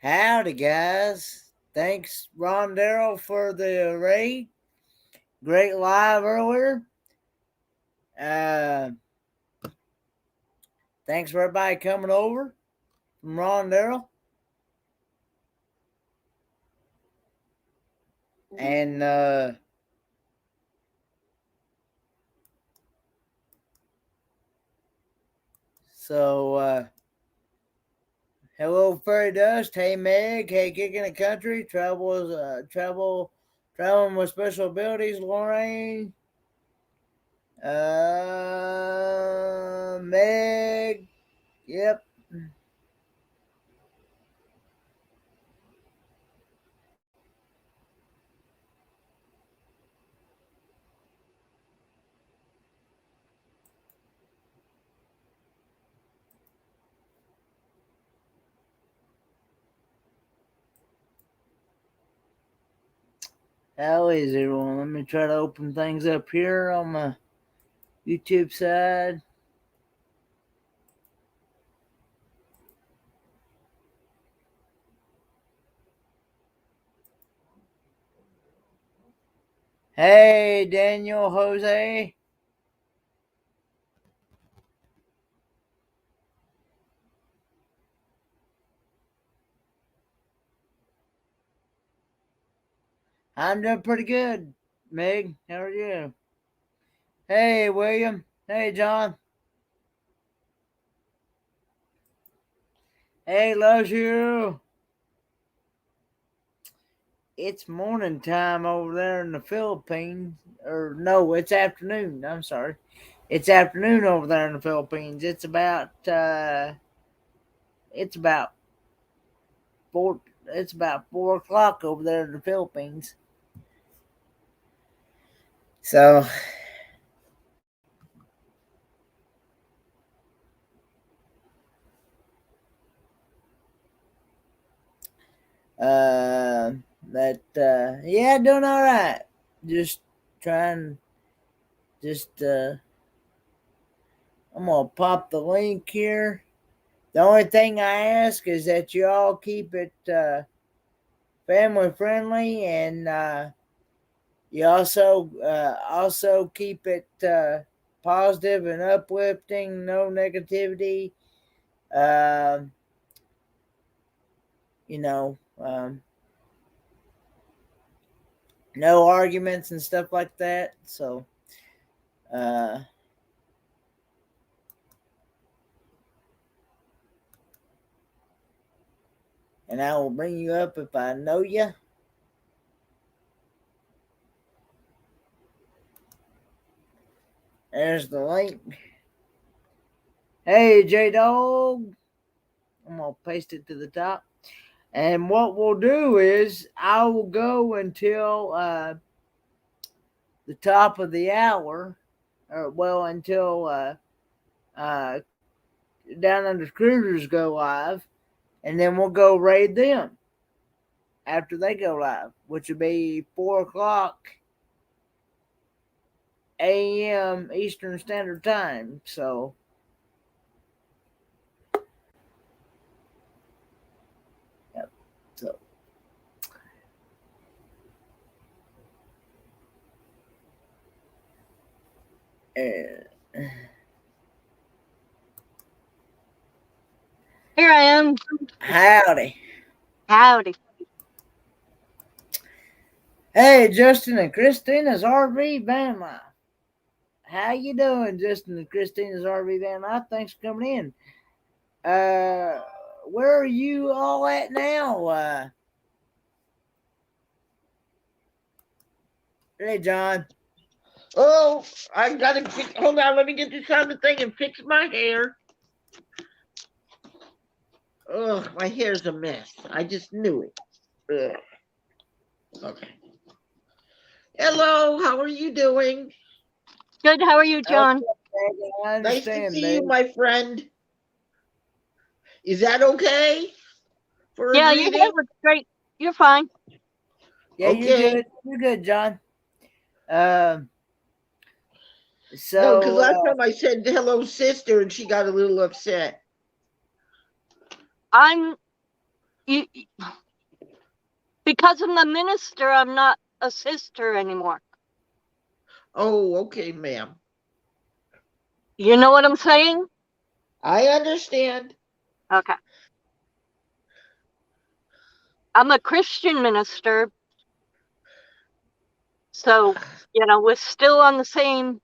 Howdy, guys. Thanks, Ron Darrell, for the raid. Great live earlier. Uh, thanks for everybody coming over from Ron Darrell. And hello, Fairy Dust. Hey, Meg. Hey, Kicking the Country. Traveling with Special Abilities. Lorraine. Meg. Yep. How is everyone? Let me try to open things up here on my YouTube side. Hey, Daniel, Jose. I'm doing pretty good. Meg, how are you? Hey, William. Hey, John. Hey, loves you. It's morning time over there in the Philippines. Or, no, it's afternoon. I'm sorry. It's afternoon over there in the Philippines. It's about four, it's about 4 o'clock over there in the Philippines. So, yeah, doing all right. Just trying, just, I'm gonna pop the link here. The only thing I ask is that you all keep it family friendly, and you also keep it positive and uplifting. No negativity. Um, you know, no arguments and stuff like that. So, uh, and I will bring you up if I know you. There's the link. Hey, J Dog. I'm going to paste it to the top. And what we'll do is I will go until the top of the hour, until uh, Down Under Cruisers go live, and then we'll go raid them after they go live, which will be 4 o'clock a.m. Eastern Standard Time. So, yep. So, Here I am. howdy. Howdy. Hey, Justin and Christina's RV van life. How you doing, Justin and Christina's RV van life? Thanks for coming in. Where are you all at now? Hey, John. Oh, I gotta fix. Hold on, let me get this on the thing and fix my hair. Ugh, my hair's a mess. I just knew it. Ugh. Okay. Hello, how are you doing? Good. How are you, John? Okay, I Nice to understand, see you, my friend. Is that okay for a Yeah, your hair greeting? looks great. You're fine. Yeah, Okay. you're good. You're good, John. No, because last time I said hello, sister, and she got a little upset. I'm You, because I'm the minister, I'm not a sister anymore. Oh, okay, ma'am. You know what I'm saying? I understand. Okay. I'm a Christian minister, so we're still on the same.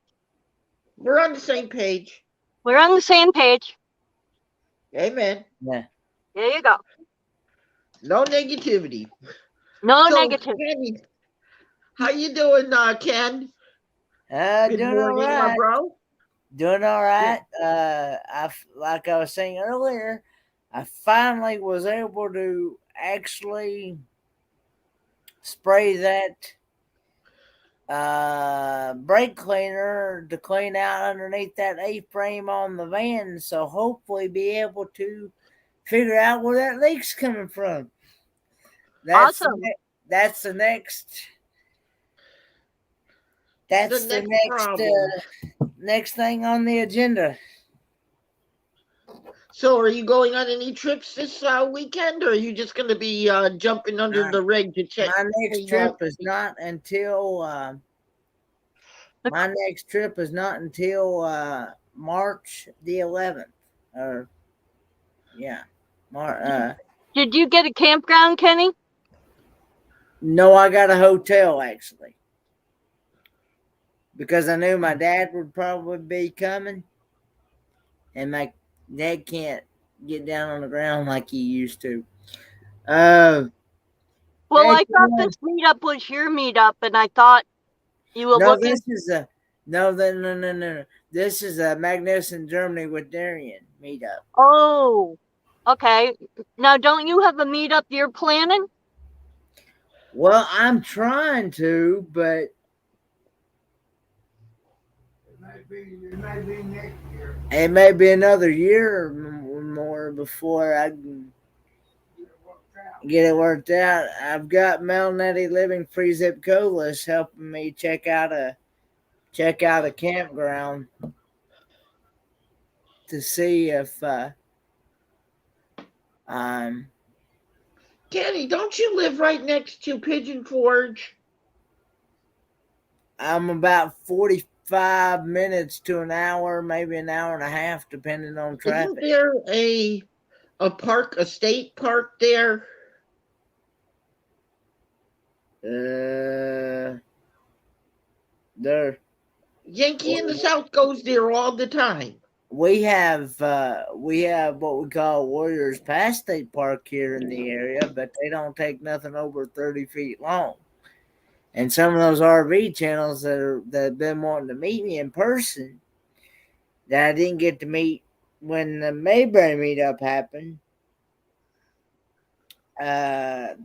We're on the same page. We're on the same page. Amen. Yeah. There you go. No negativity. No So, negative. Kenny, how you doing, Ken? Good Doing all morning, my right. bro. Doing all right. Like I was saying earlier, I finally was able to actually spray that brake cleaner to clean out underneath that A-frame on the van. So hopefully be able to figure out where that leak's coming from. That's Awesome. that's the next. That's the next problem. next thing on the agenda. So, are you going on any trips this weekend, or are you just going to be jumping under the rig to check? My next trip is not until March the 11th. Or yeah, Did you get a campground, Kenny? no, I got a hotel actually because I knew my dad would probably be coming, and my dad can't get down on the ground like he used to. Well, Hey, I thought this meetup was your meetup, and I thought you were no, looking. this is a no. This is a Magnificent Germany with Darien meetup. Oh, okay. Now, don't you have a meetup you're planning? Well, I'm trying to, but it may be next year. It may be another year or more before I can get it worked out. I've got Mel Netty Living Free Zip Colas helping me check out a campground to see if um Kenny, don't you live right next to Pigeon Forge? I'm about 45 minutes to an hour, maybe an hour and a half, depending on Isn't traffic. there a park, a state park there? There. Yankee in the South goes there all the time. We have what we call Warriors Pass State Park here in the area, but they don't take nothing over 30 feet long. And some of those RV channels that have been wanting to meet me in person that I didn't get to meet when the Mayberry meetup happened. I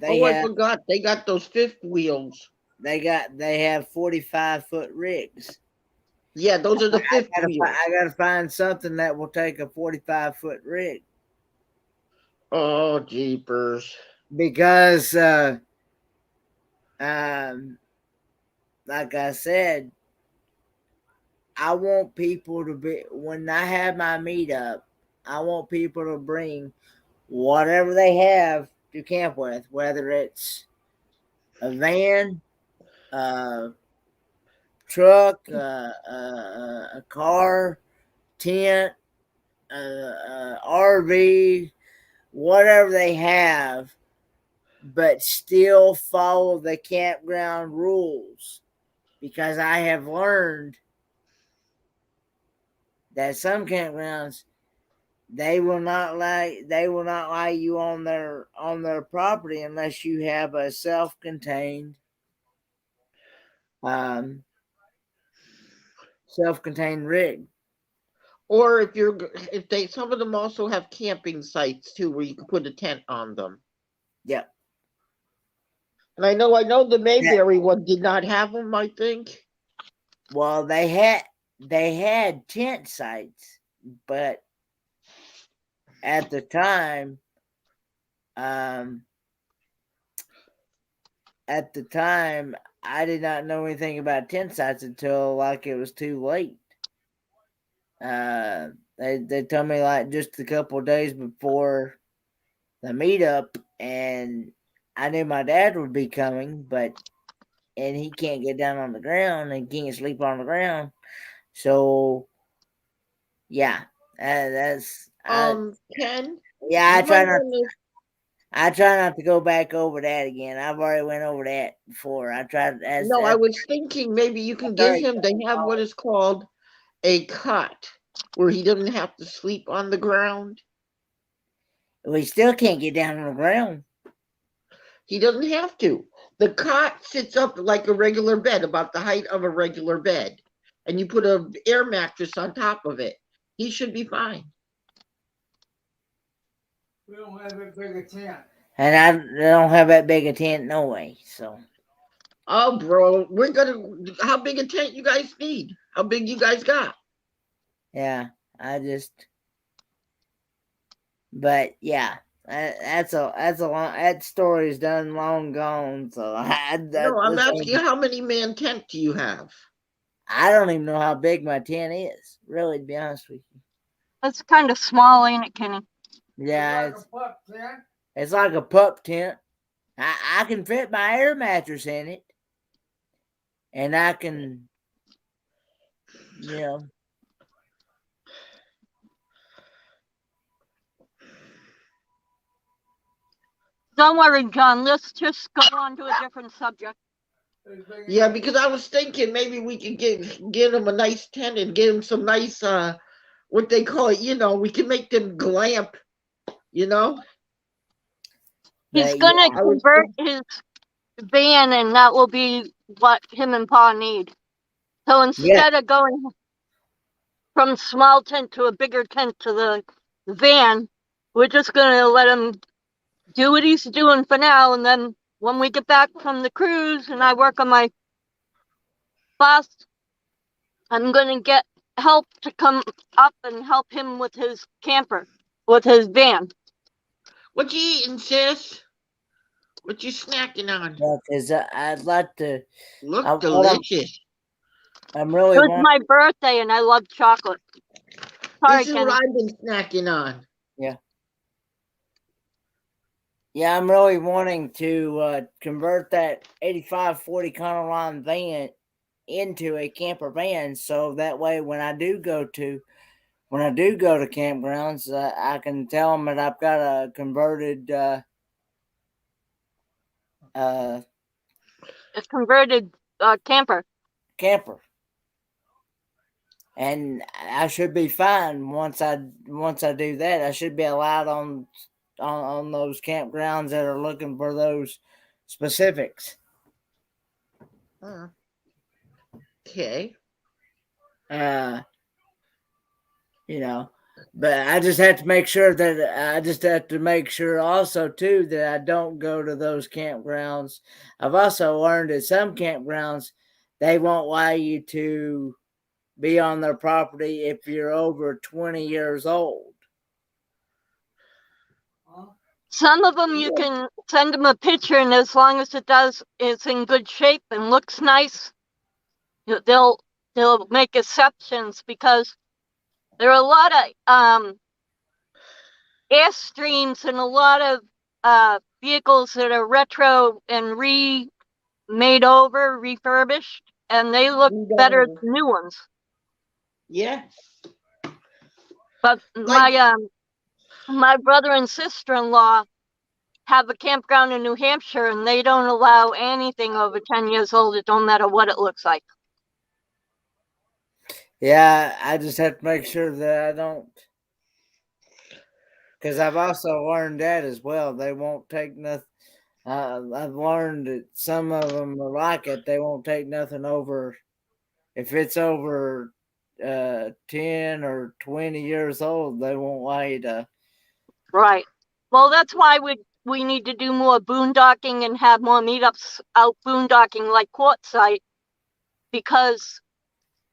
forgot they got those fifth wheels. They have 45-foot rigs. Yeah, those are the fifth wheels. I gotta find something that will take a 45-foot rig. Oh, jeepers! Because like I said, I want people to be, when I have my meetup, I want people to bring whatever they have to camp with, whether it's a van, a truck, a car, tent, RV, whatever they have, but still follow the campground rules. Because I have learned that some campgrounds they will not allow you on their property unless you have a self-contained um, rig. Or if they some of them also have camping sites too, where you can put a tent on them. Yep. And I know the Mayberry one did not have them. I think. Well, they had tent sites, but at the time, um, I did not know anything about tent sites until like it was too late. They told me like just a couple of days before the meetup, and I knew my dad would be coming, and he can't get down on the ground and can't sleep on the ground. So yeah, that's Ken, yeah. you might want to. I try not to go back over that again. I've already went over that before. I tried No, I was thinking maybe you can get sorry. him. They have what is called a cot where he doesn't have to sleep on the ground. We still can't get down on the ground. He doesn't have to. The cot sits up like a regular bed, about the height of a regular bed, and you put an air mattress on top of it. He should be fine. We don't have that big a tent. And I don't have that big a tent no way, so. Oh, bro, we're gonna. How big a tent you guys need? How big you guys got? Yeah, I just. But yeah, that's a long. That story's done long gone. So No, I'm asking how many man tent do you have? I don't even know how big my tent is. Really, to be honest with you. That's kind of small, ain't it, Kenny? Yeah, it's like a pup tent. It's like a pup tent. I can fit my air mattress in it, and I can, you know. Don't worry, John. Let's just go on to a different subject. Yeah, because I was thinking maybe we could get him a nice tent and get him some nice what they call it, we can make them glamp, He's But gonna yeah, convert his van, and that will be what him and Pa need. So yeah, instead of going from small tent to a bigger tent to the van, we're just gonna let him do what he's doing for now, and then when we get back from the cruise and I work on my bus, I'm gonna get help to come up and help him with his camper, with his van. What you eating, sis? What you snacking on? because I'd like to. Look delicious. I'm It really was wanting. my birthday and I love chocolate. Sorry, This is Kenny. what I've been snacking on. Yeah. Yeah, I'm really wanting to convert that 8540 Econoline van into a camper van, so that way when I do go to campgrounds, I can tell them that I've got a converted A converted camper. camper, and I should be fine once I do that. I should be allowed on those campgrounds that are looking for those specifics. Okay. You know, but I just have to make sure also too that I don't go to those campgrounds. I've also learned at some campgrounds they won't allow you to be on their property if you're over 20 years old. Some of them you can send them a picture, and as long as it's in good shape and looks nice, they'll make exceptions, because there are a lot of Airstreams and a lot of vehicles that are retro and remade over, refurbished, and they look better than new ones. Yeah. But my brother and sister-in-law have a campground in New Hampshire, and they don't allow anything over 10 years old. It don't matter what it looks like. Yeah, I just have to make sure that I don't, because I've also learned that as well. They won't take nothing. I've learned that some of them are like it. They won't take nothing over. If it's over 10 or 20 years old, they won't allow you to. Right. Well, that's why we need to do more boondocking and have more meetups out boondocking like Quartzsite, because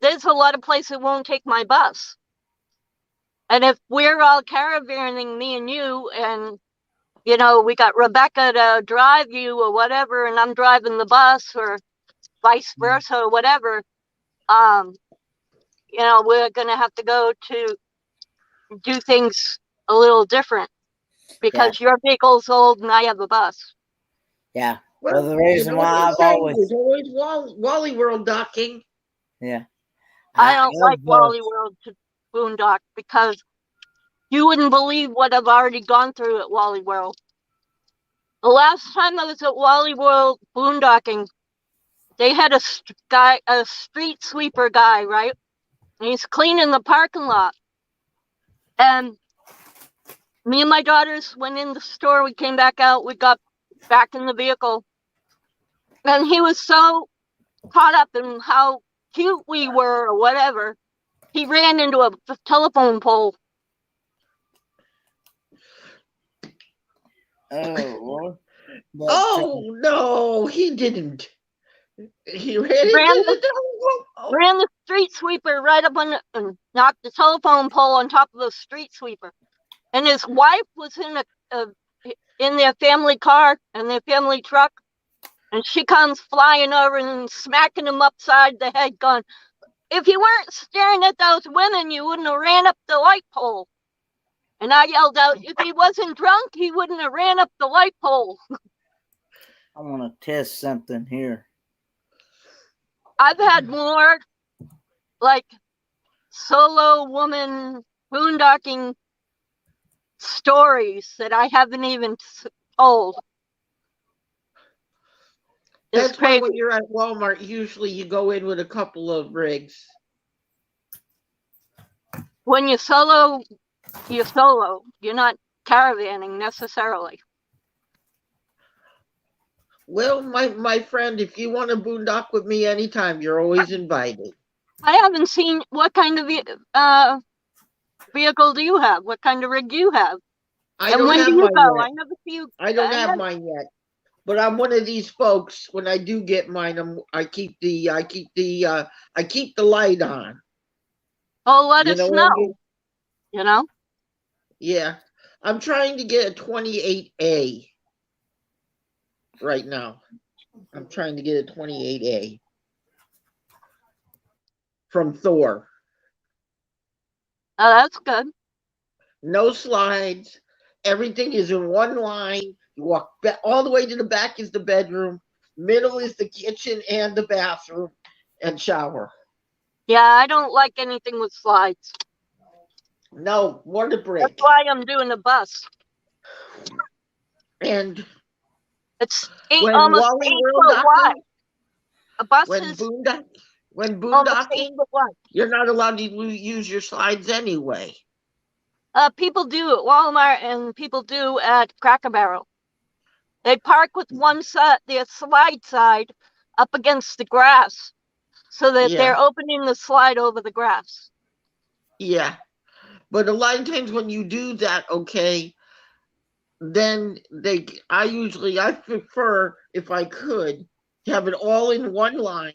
there's a lot of places that won't take my bus. And if we're all caravanning, me and you, and we got Rebecca to drive you or whatever, and I'm driving the bus, or vice versa, or whatever, we're gonna have to go to do things a little different. because your vehicle's old and I have a bus. Yeah. Well, the you reason know what why they I've say, always there's always Wally World docking. yeah. I don't like I've, Wally World to boondock because you wouldn't believe what I've already gone through at Wally World. The last time I was at Wally World boondocking, they had a street sweeper guy, right? And he's cleaning the parking lot. And me and my daughters went in the store. We came back out. We got back in the vehicle. And he was so caught up in how cute we were or whatever. He ran into a telephone pole. oh, but, Oh no, he didn't. He ran Ran into the, the telephone. Oh. ran the street sweeper right up on and knocked the telephone pole on top of the street sweeper. And his wife was in their family car and their family truck. And she comes flying over and smacking him upside the head, going, "If you weren't staring at those women, you wouldn't have ran up the light pole." And I yelled out, "If he wasn't drunk, he wouldn't have ran up the light pole." I want to test something here. I've had more like solo woman boondocking stories that I haven't even told. It's That's why crazy. when you're at Walmart, usually you go in with a couple of rigs. When you're solo. You're not caravanning necessarily. Well, my friend, if you want to boondock with me anytime, you're always invited. I haven't seen what kind of vehicle do you have? What kind of rig do you have? I And don't when do have you mine go? yet. I never see you. I don't have mine yet. But I'm one of these folks. When I do get mine, I keep the light on. Oh, let You us know what I know. mean? You know? Yeah. I'm trying to get a 28A right now. I'm trying to get a 28A from Thor. Oh, that's good. No slides. Everything is in one line. You walk all the way to the back is the bedroom. Middle is the kitchen and the bathroom and shower. Yeah, I don't like anything with slides. No, water That's break. why I'm doing a bus. And It's when almost Wally 8 foot World wide. docking, A bus when is almost 8 boondocking, foot wide. you're not allowed to use your slides anyway. People do at Walmart and people do at Cracker Barrel. They park with one side, their slide side, up against the grass, so that Yeah, they're opening the slide over the grass. yeah. But a lot of times when you do that, okay, then I prefer, if I could, to have it all in one line.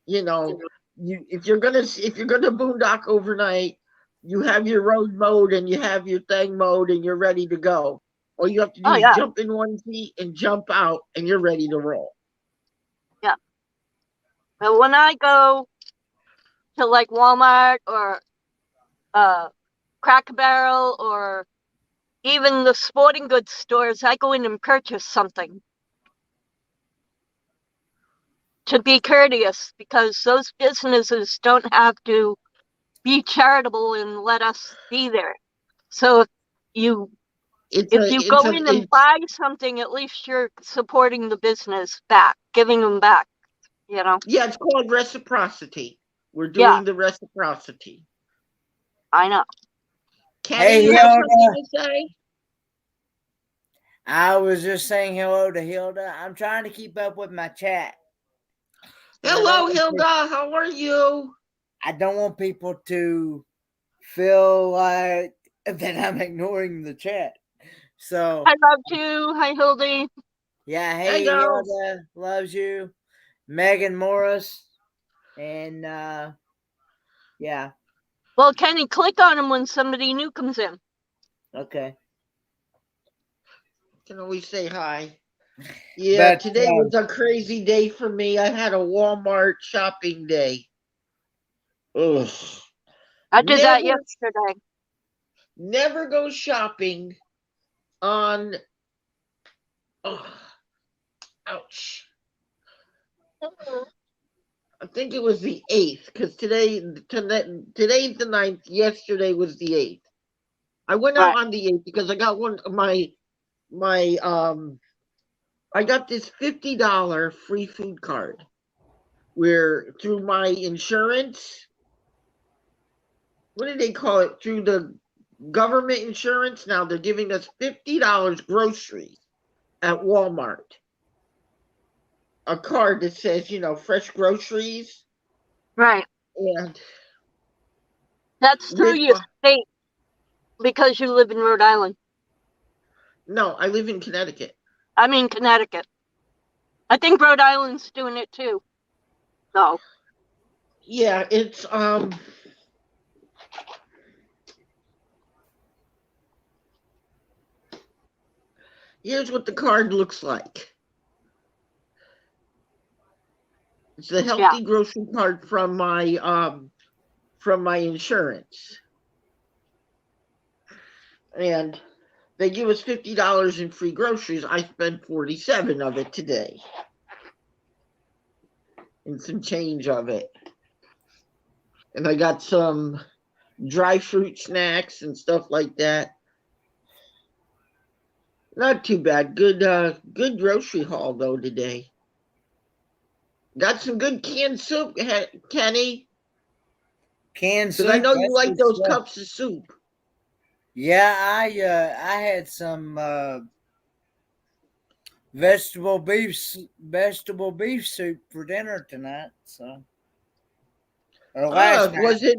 You know, if you're gonna boondock overnight, you have your road mode and you have your thing mode and you're ready to go. All you have to do Oh is yeah, jump in one seat and jump out and you're ready to roll. yeah. But when I go to like Walmart or Cracker Barrel or even the sporting goods stores, I go in and purchase something to be courteous, because those businesses don't have to be charitable and let us be there. So you It's if a you it's go a in and it's buy something, at least you're supporting the business back, giving them back, you know? Yeah, it's called reciprocity. We're Yeah, doing the reciprocity. I know. Kenny, Hey, you have Hilda. something to say? I was just saying hello to Hilda. I'm trying to keep up with my chat. Hello, Hilda. How are you? I don't want people to feel like that I'm ignoring the chat. So, I love you. Hi, Hildy. yeah, Hey, hey, girls. Hilda loves you. Megan Morris. And, yeah, Well, Kenny, click on him when somebody new comes in. okay. Can always say hi. Yeah, But, today was a crazy day for me. I had a Walmart shopping day. Ugh. I did that Never, yesterday. never go shopping on, oh, ouch. I think it was the 8th, because today's the 9th. Yesterday was the 8th. I went out Right. on the 8th because I got my I got this $50 free food card where through my insurance, what did they call it? Through the government insurance, now they're giving us $50 groceries at Walmart. A card that says, fresh groceries. Right. And That's through with your state because you live in Rhode Island. no, I live in Connecticut. I mean Connecticut. I think Rhode Island's doing it too. So Yeah, it's here's what the card looks like. It's the yeah. healthy grocery card from my insurance. And they give us $50 in free groceries. I spent 47 of it today. And some change of it. And I got some dry fruit snacks and stuff like that. Not too bad. Good grocery haul though today. Got some good canned soup, Kenny. Canned Because I soup. know you That's like good those stuff. cups of soup. Yeah, I had some vegetable beef soup for dinner tonight. So or last night. Was it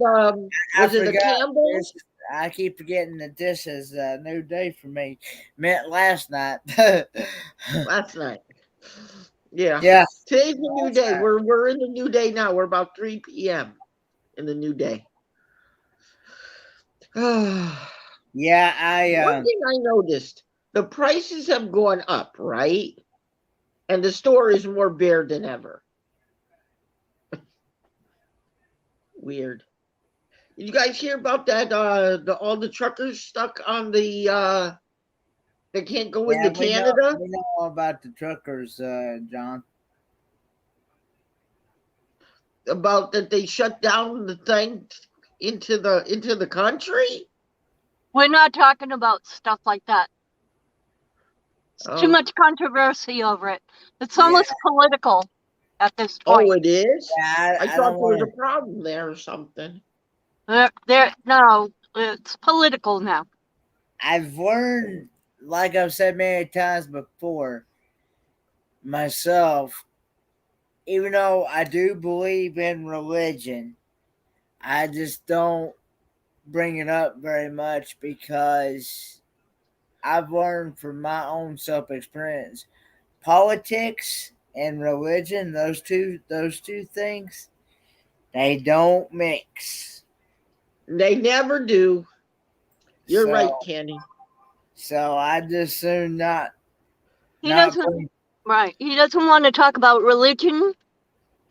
I was it a forgot. Campbell's? I keep forgetting that this is a new day for me. Meant last night. Last night. Yeah. Yeah, Today's the new last day. night. We're in the new day now. We're about 3 p.m. in the new day. One Yeah, I thing I noticed, the prices have gone up, right? And the store is more bare than ever. Weird. Did you guys hear about that? All the truckers stuck on the they can't go into yeah Canada? we know all about the truckers, John. About that they shut down the thing into the country? We're not talking about stuff like that. It's too Oh. much controversy over it. It's Yeah, almost political at this Oh, point. it is? yeah. I I thought don't there was want a problem there or something. No, it's political now. I've learned, like I've said many times before, myself. Even though I do believe in religion, I just don't bring it up very much because I've learned from my own self experience, politics and religion, those two things, they don't mix. They never do. You're right, So Candy. I just soon He not doesn't bring. right. He doesn't want to talk about religion,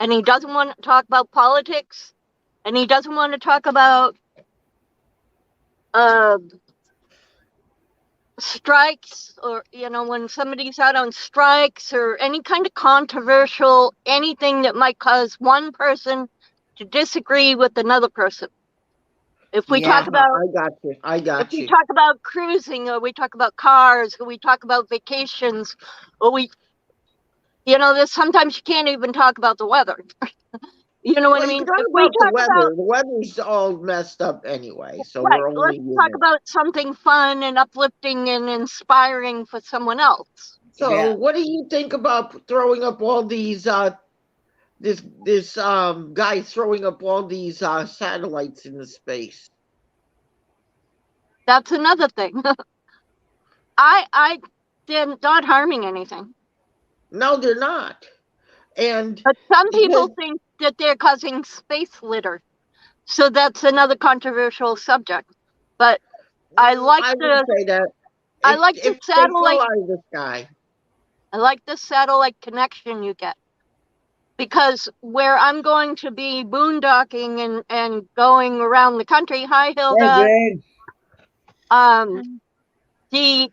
and he doesn't want to talk about politics, and he doesn't want to talk about uh strikes, or when somebody's out on strikes, or any kind of controversial anything that might cause one person to disagree with another person. If we Yeah, talk about I got you. I if got we you. talk about cruising, or we talk about cars, or we talk about vacations, or there's sometimes you can't even talk about the weather. You know what I Well, you mean? can talk If we about the talk about weather. The weather's all messed up anyway, so right, we're only let's in talk it. about something fun and uplifting and inspiring for someone else. So, yeah, what do you think about throwing up all these this guy throwing up all these satellites in the space? That's another thing. I they're not harming anything. No, they're not. And But some because people think that they're causing space litter. So that's another controversial subject. But I like I wouldn't the say that. I If like the if they fell satellite out of the sky, I like the satellite connection you get. Because where I'm going to be boondocking and going around the country, hi hey Hilda. Greg. Um the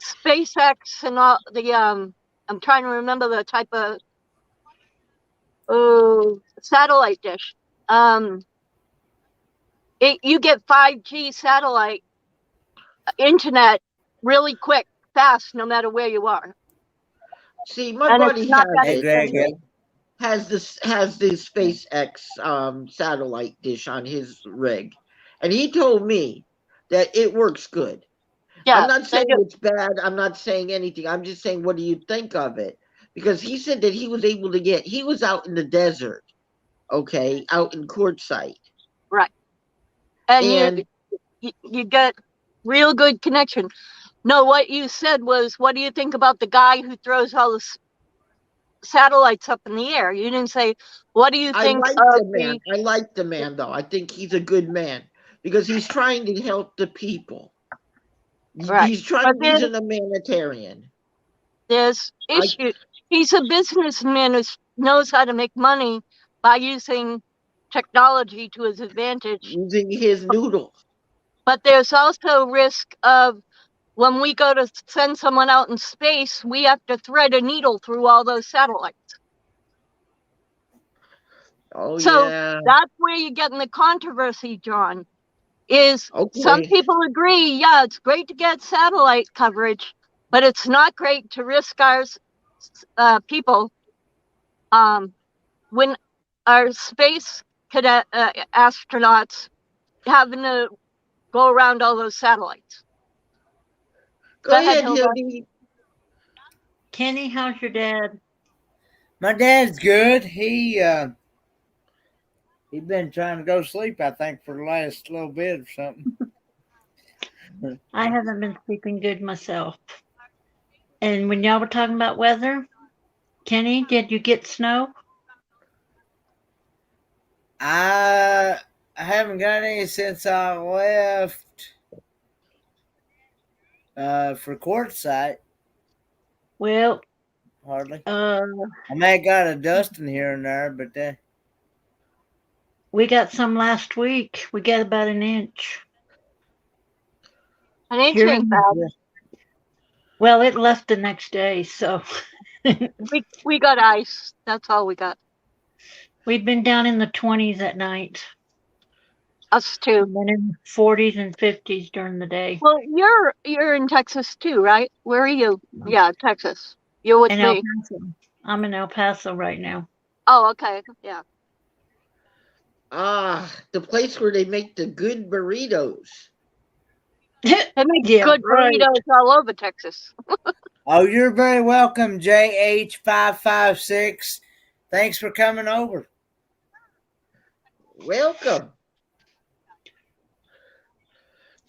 SpaceX and all the I'm trying to remember the type of satellite dish. You get 5G satellite internet really quick, fast, no matter where you are. See, my And it's buddy not has that Hey, it. Greg. expensive. Has the SpaceX satellite dish on his rig, and he told me that it works good. I'm Yeah, not they saying do. it's bad. I'm not saying anything. I'm just saying, what do you think of it? Because he said that he was able to get. He was out in the desert, okay, out in Quartzsite, Right. And and you get real good connection. No, what you said was, what do you think about the guy who throws all the satellites up in the air? You didn't say, what do you I think like of the man. the I like the man, though. I think he's a good man because he's trying to help the people. right? He's trying. But He's an humanitarian. there's I issue. He's a businessman who knows how to make money by using technology to his advantage. using his noodle. But there's also risk of when we go to send someone out in space, we have to thread a needle through all those satellites. Oh So yeah. that's where you get in the controversy, John, is some Okay. people agree, yeah, it's great to get satellite coverage, but it's not great to risk our people when our space cadet astronauts having to go around all those satellites. Go Go ahead, ahead, Hilda. Hildy. Kenny, how's your dad? My dad's good. He been trying to go to sleep, I think, for the last little bit or something. I haven't been sleeping good myself. And when y'all were talking about weather, Kenny, did you get snow? I haven't got any since I left for Quartzsite. Well, Hardly. I may have got a dusting here and there, but we got some last week. We got about an inch. An inch Here ain't in, bad. well, it left the next day, so We got ice. That's all we got. we've been down in the 20s at night, Us too. and then in the 40s and 50s during the day. Well, you're in Texas too, right? Where are you? Yeah, Texas. You're with In El me. Paso. I'm in El Paso right now. Oh, okay. Yeah. The place where they make the good burritos. They make Yeah, good right. burritos all over Texas. oh, you're very welcome, JH556. Thanks for coming over. Welcome.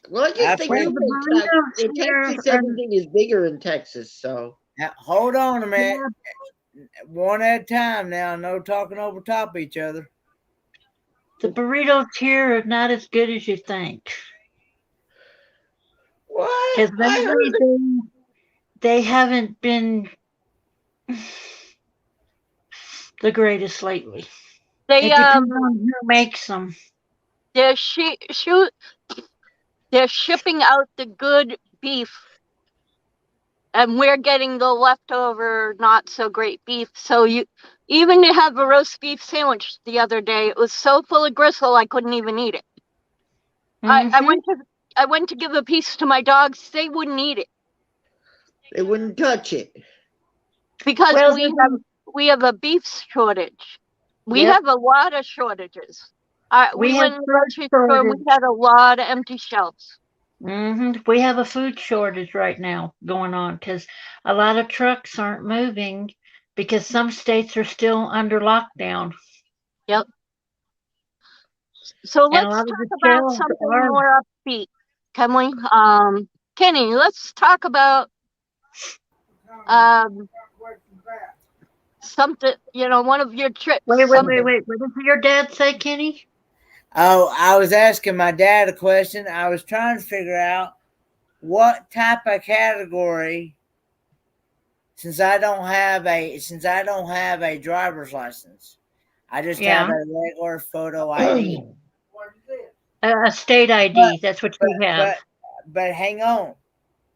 Well, I guess they Well, do the make burritos in here Texas. are, Everything is bigger in Texas, so Now, hold on a minute. yeah, One at a time now. No talking over top of each other. the burritos here are not as good as you think. what Because I lately heard. they haven't been the greatest lately. They It depends on who makes them. they're they're shipping out the good beef, and we're getting the leftover not so great beef. So you even to have a roast beef sandwich the other day, it was so full of gristle I couldn't even eat it. I Mm-hmm. went to give a piece to my dogs. They wouldn't eat it They wouldn't touch it. because Well, we have a beef shortage. We yep, have a lot of shortages. We we have went in the food grocery store and we shortage. had a lot of empty shelves. We have a food shortage right now going on because a lot of trucks aren't moving because some states are still under lockdown, Yep. So and a let's lot of talk the about shelves something are. more upbeat, can we? Kenny, let's talk about um something. One of your trips. Something. What did your dad say, Kenny? Oh, I was asking my dad a question. I was trying to figure out what type of category, since I don't have a driver's license. I just have Yeah, a regular photo ID. a state But ID. That's what but you have. but but hang on.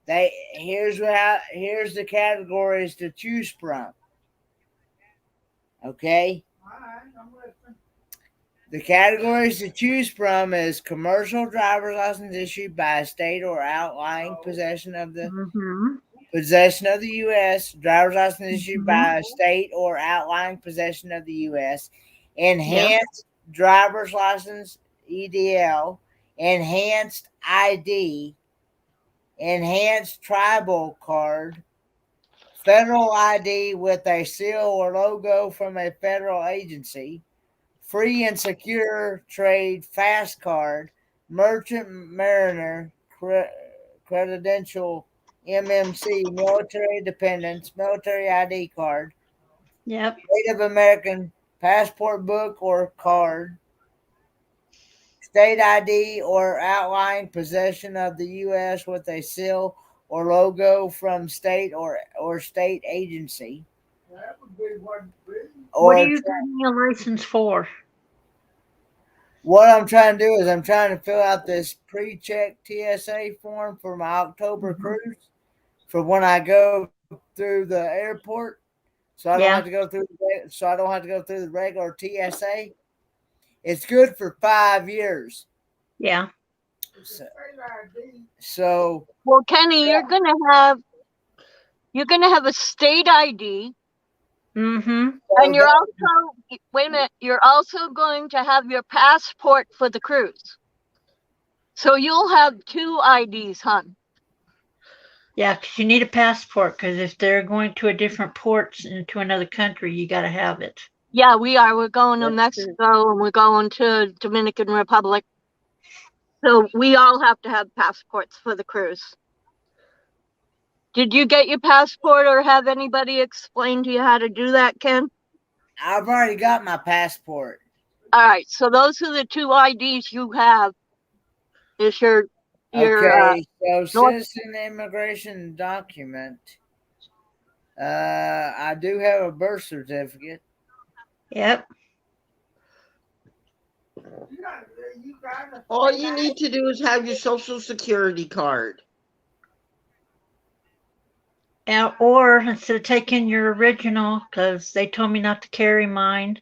Here's the categories to choose from. Okay, the categories to choose from is commercial driver's license issued by a state or outlying Mm-hmm. possession of the U.S., driver's license issued Mm-hmm. by a state or outlying possession of the U.S., Yep. enhanced driver's license (EDL), enhanced ID, enhanced tribal card, federal ID with a seal or logo from a federal agency, free and secure trade fast card, merchant mariner credential, MMC, military dependence, military ID card, Yep. Native American passport book or card, state ID or outlying possession of the U.S. with a seal or logo from state or state agency. What are Or you getting a license for? what I'm trying to do is I'm trying to fill out this pre-check TSA form for my October Mm-hmm. cruise for when I go through the airport, so I don't have to Yeah. go through the regular TSA. It's good for 5 years. Yeah. So, so Well, Kenny, you're gonna have a state ID, Mm-hmm. and you're also wait a minute. You're also going to have your passport for the cruise. So you'll have 2 IDs, hon. Yeah, because you need a passport. Because if they're going to a different ports into another country, you got to have it. Yeah, we are. We're going to that's true. Mexico and we're going to Dominican Republic. So we all have to have passports for the cruise. Did you get your passport or have anybody explain to you how to do that, Ken? I've already got my passport. All right. So those are the 2 IDs you have. Is your Okay, so North. citizen immigration document. I do have a birth certificate. Yep. All you need to do is have your social security card. Or instead of taking your original, because they told me not to carry mine,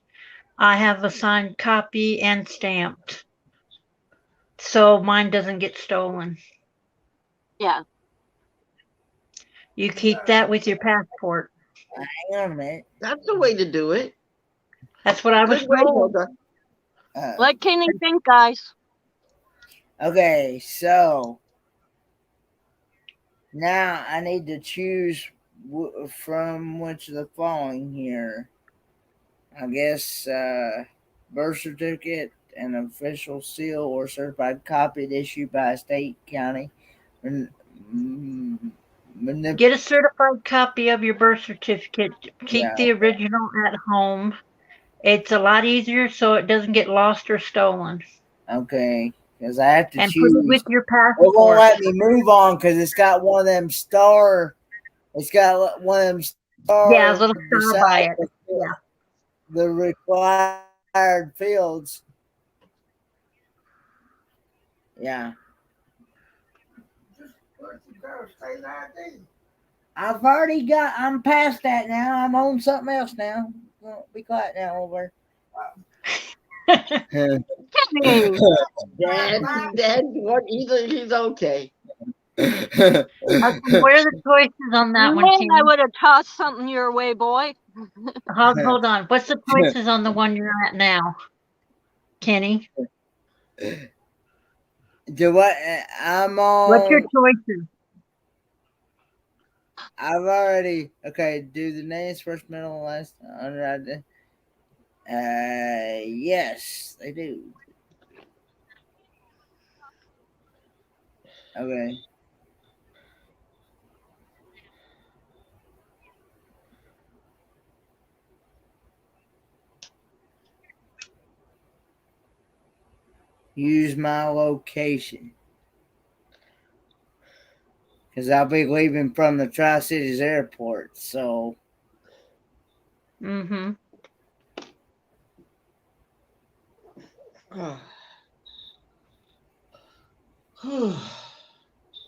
I have a signed copy and stamped. So mine doesn't get stolen. Yeah. You keep that with your passport. Hang on a minute. That's the way to do it. That's what I was Good way, told. Hilda. Let Kenny think, guys. Okay, so now I need to choose from which of the following here. I guess birth certificate, an official seal or certified copy issued by a state, county. Get a certified copy of your birth certificate. Keep Yeah, the original at home. It's a lot easier so it doesn't get lost or stolen. okay. Because I have to And put it with choose. your It won't passport. let me move on because it's got one of them star. It's got one of them Yeah, a star little star by beside it. Yeah. the required fields. Yeah. I'm past that now. I'm on something else now. Be quiet now, over. Kenny. Dad, what? He's okay. Okay, what are the choices on that one, Man, Kenny? I would have tossed something your way, boy. Hold on. What's the choices on the one you're at now, Kenny? Do what? I'm What's your on. choices? I've already. Okay, do the names first, middle, and last. Yes, they do. Okay. Use my location. Because I'll be leaving from the Tri Cities airport. So. Mm-hmm.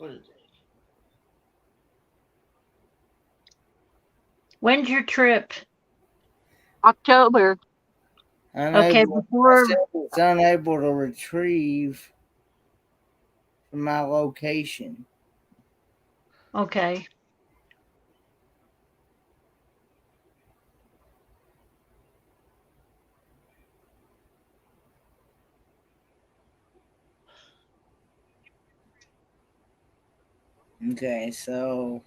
What is it? When's your trip? October. Okay, I before. said it's unable to retrieve from my location. Okay. Okay, so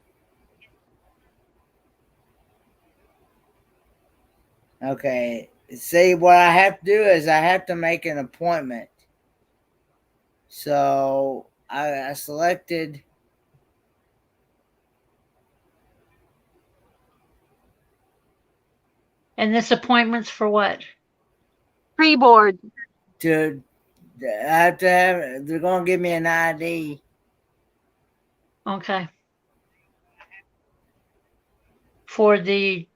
okay. See, what I have to do is I have to make an appointment. So I selected And this appointment's for what? Pre-board. to. I have to have. They're gonna give me an ID Okay. For the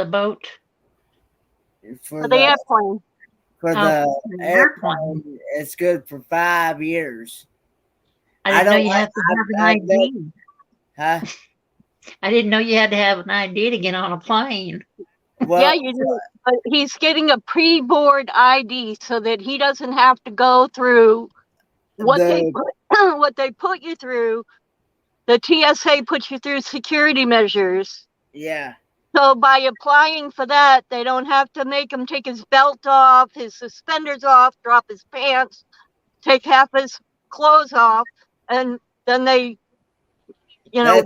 boat? for For the the airplane. for Oh, the for the airplane. airplane. It's good for 5 years. I I didn't know don't you like. have to have an ID. Huh? I didn't know you had to have an ID to get on a plane. Yeah, Well, you do. But he's getting a pre-board ID so that he doesn't have to go through what they the put, what they put you through. The TSA puts you through security measures. yeah. So by applying for that, they don't have to make him take his belt off, his suspenders off, drop his pants, take half his clothes off, and then they, you know,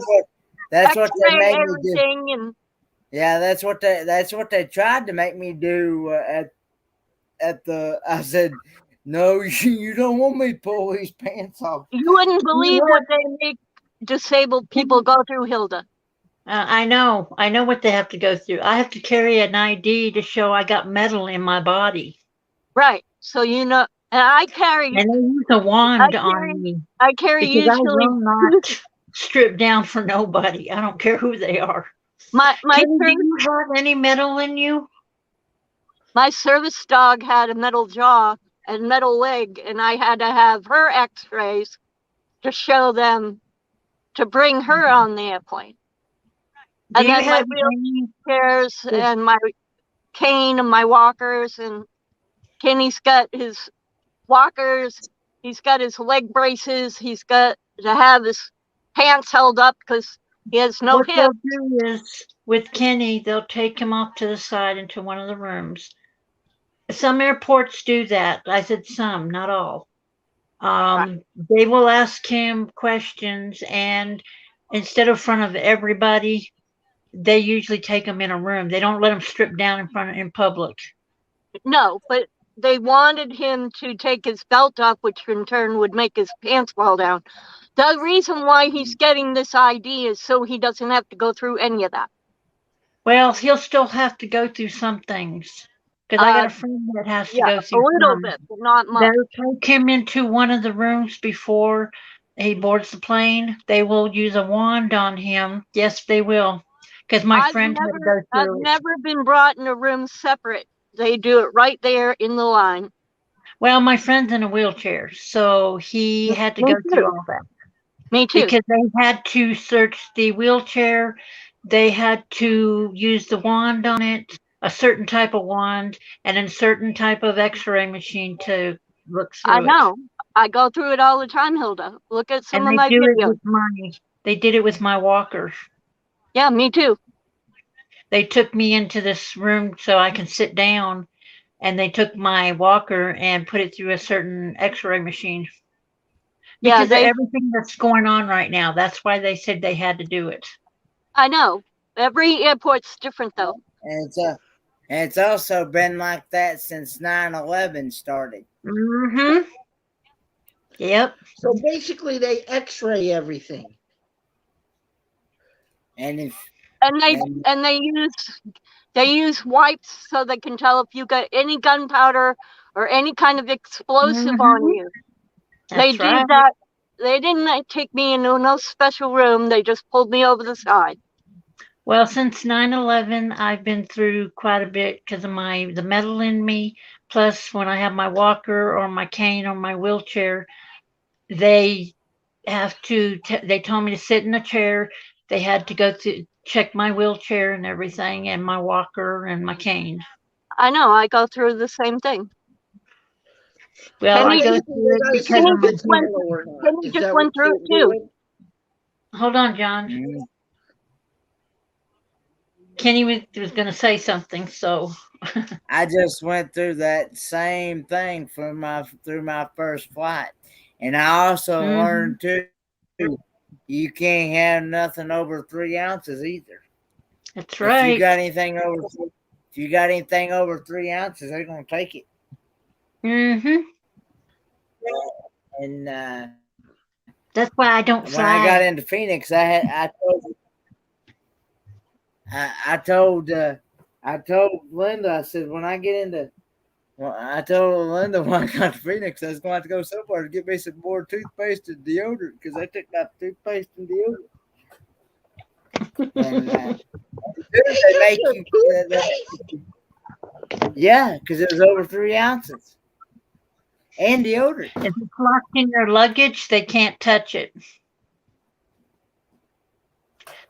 That's what they X-ray made me do. everything. And Yeah, that's what they tried to make me do at the. I said, no, you don't want me to pull these pants off. you wouldn't You believe what they make disabled people go through, Hilda. I know. I know what they have to go through. I have to carry an ID to show I got metal in my body. Right. So you know, and I carry, And they use a I wand carry, on me I carry because I usually will not strip down for nobody. I don't care who they are. my Kenny, do service you have any metal in you? my service dog had a metal jaw and metal leg, and I had to have her X-rays to show them to bring her on the airplane. Do And you then my have any? wheelchairs and my cane and my walkers, and Kenny's got his walkers, he's got his leg braces, he's got to have his pants held up because he has no What they'll hip. do is with Kenny, they'll take him off to the side into one of the rooms. Some airports do that. I said some, not all. Right. They will ask him questions, and instead of front of everybody, they usually take him in a room. They don't let him strip down in public. No, but they wanted him to take his belt off, which in turn would make his pants fall down. The reason why he's getting this ID is so he doesn't have to go through any of that. Well, he'll still have to go through some things because I got Uh, a friend that has to yeah, go a through little some. bit, but not much. They'll take him into one of the rooms before he boards the plane. They will use a wand on him. Yes, they will. Because my friend had to go I've through it. never been brought in a room separate. They do it right there in the line. Well, my friend's in a wheelchair, so he had to Me go through too. all that Me too. because they had to search the wheelchair. They had to use the wand on it, a certain type of wand, and a certain type of x-ray machine to look I through it. know. I go through it all the time, Hilda. Look at some And of they my do it videos. with they did it with my walker. Yeah, me too. They took me into this room so I can sit down, and they took my walker and put it through a certain x-ray machine Yeah, because of everything that's going on right now. That's why they said they had to do it. I know. Every airport's different though. And it's also been like that since 9/11 started. Mm-hmm. Yep. So basically, they X-ray everything. And if And and they use wipes so they can tell if you got any gunpowder or any kind of explosive on Mm-hmm. you. They That's did right. that. They didn't take me into no special room. They just pulled me over the side. Well, since 9/11, I've been through quite a bit because of the metal in me. Plus, when I have my walker or my cane or my wheelchair, they have to, they told me to sit in a chair. They had to go through, check my wheelchair and everything, and my walker and my cane. I know, I go through the same thing. Well, So I Penny, go basically, through they it gotta see because Penny if of my just it's went, hip. mellow or not. Penny Is just that what went through you're it too. doing? Hold on, John. Mm. Kenny was going to say something, so. I just went through that same thing through my first flight, and I also Mm-hmm. learned too. You can't have nothing over 3 ounces either. That's If you right. got anything over, if you got anything over 3 ounces, they're gonna take it. Mm-hmm. And That's why I don't when I got fly. into Phoenix, I told Linda, I said when I get into well, I told Linda when I got to Phoenix, I was going to have to go somewhere to get me some more toothpaste and deodorant because I took my toothpaste and deodorant. And They they took make your you, toothpaste. yeah, because it was over 3 ounces and deodorant. If it's locked in your luggage, they can't touch it.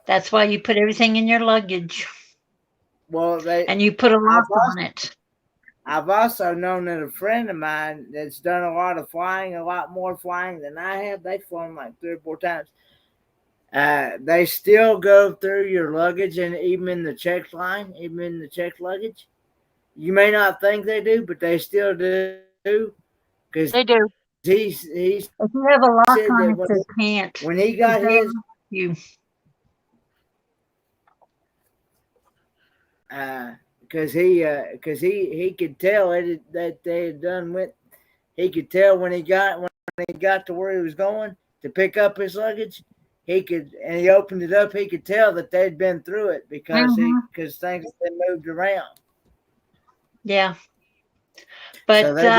That's why you put everything in your luggage Well, and you put a I've lock also, on it. I've also known that a friend of mine that's done a lot of flying, a lot more flying than I have. They've flown like 3 or 4 times. They still go through your luggage, and even in the checked line, even in the checked luggage. You may not think they do, but they still do. Because They do. he If you have a said lock that on it, they can't. when he got If they his, lock you. because he could tell that they had done with. He could tell when he got to where he was going to pick up his luggage. He opened it up. He could tell that they'd been through it Mm-hmm. because things had been moved around. Yeah. So But they did.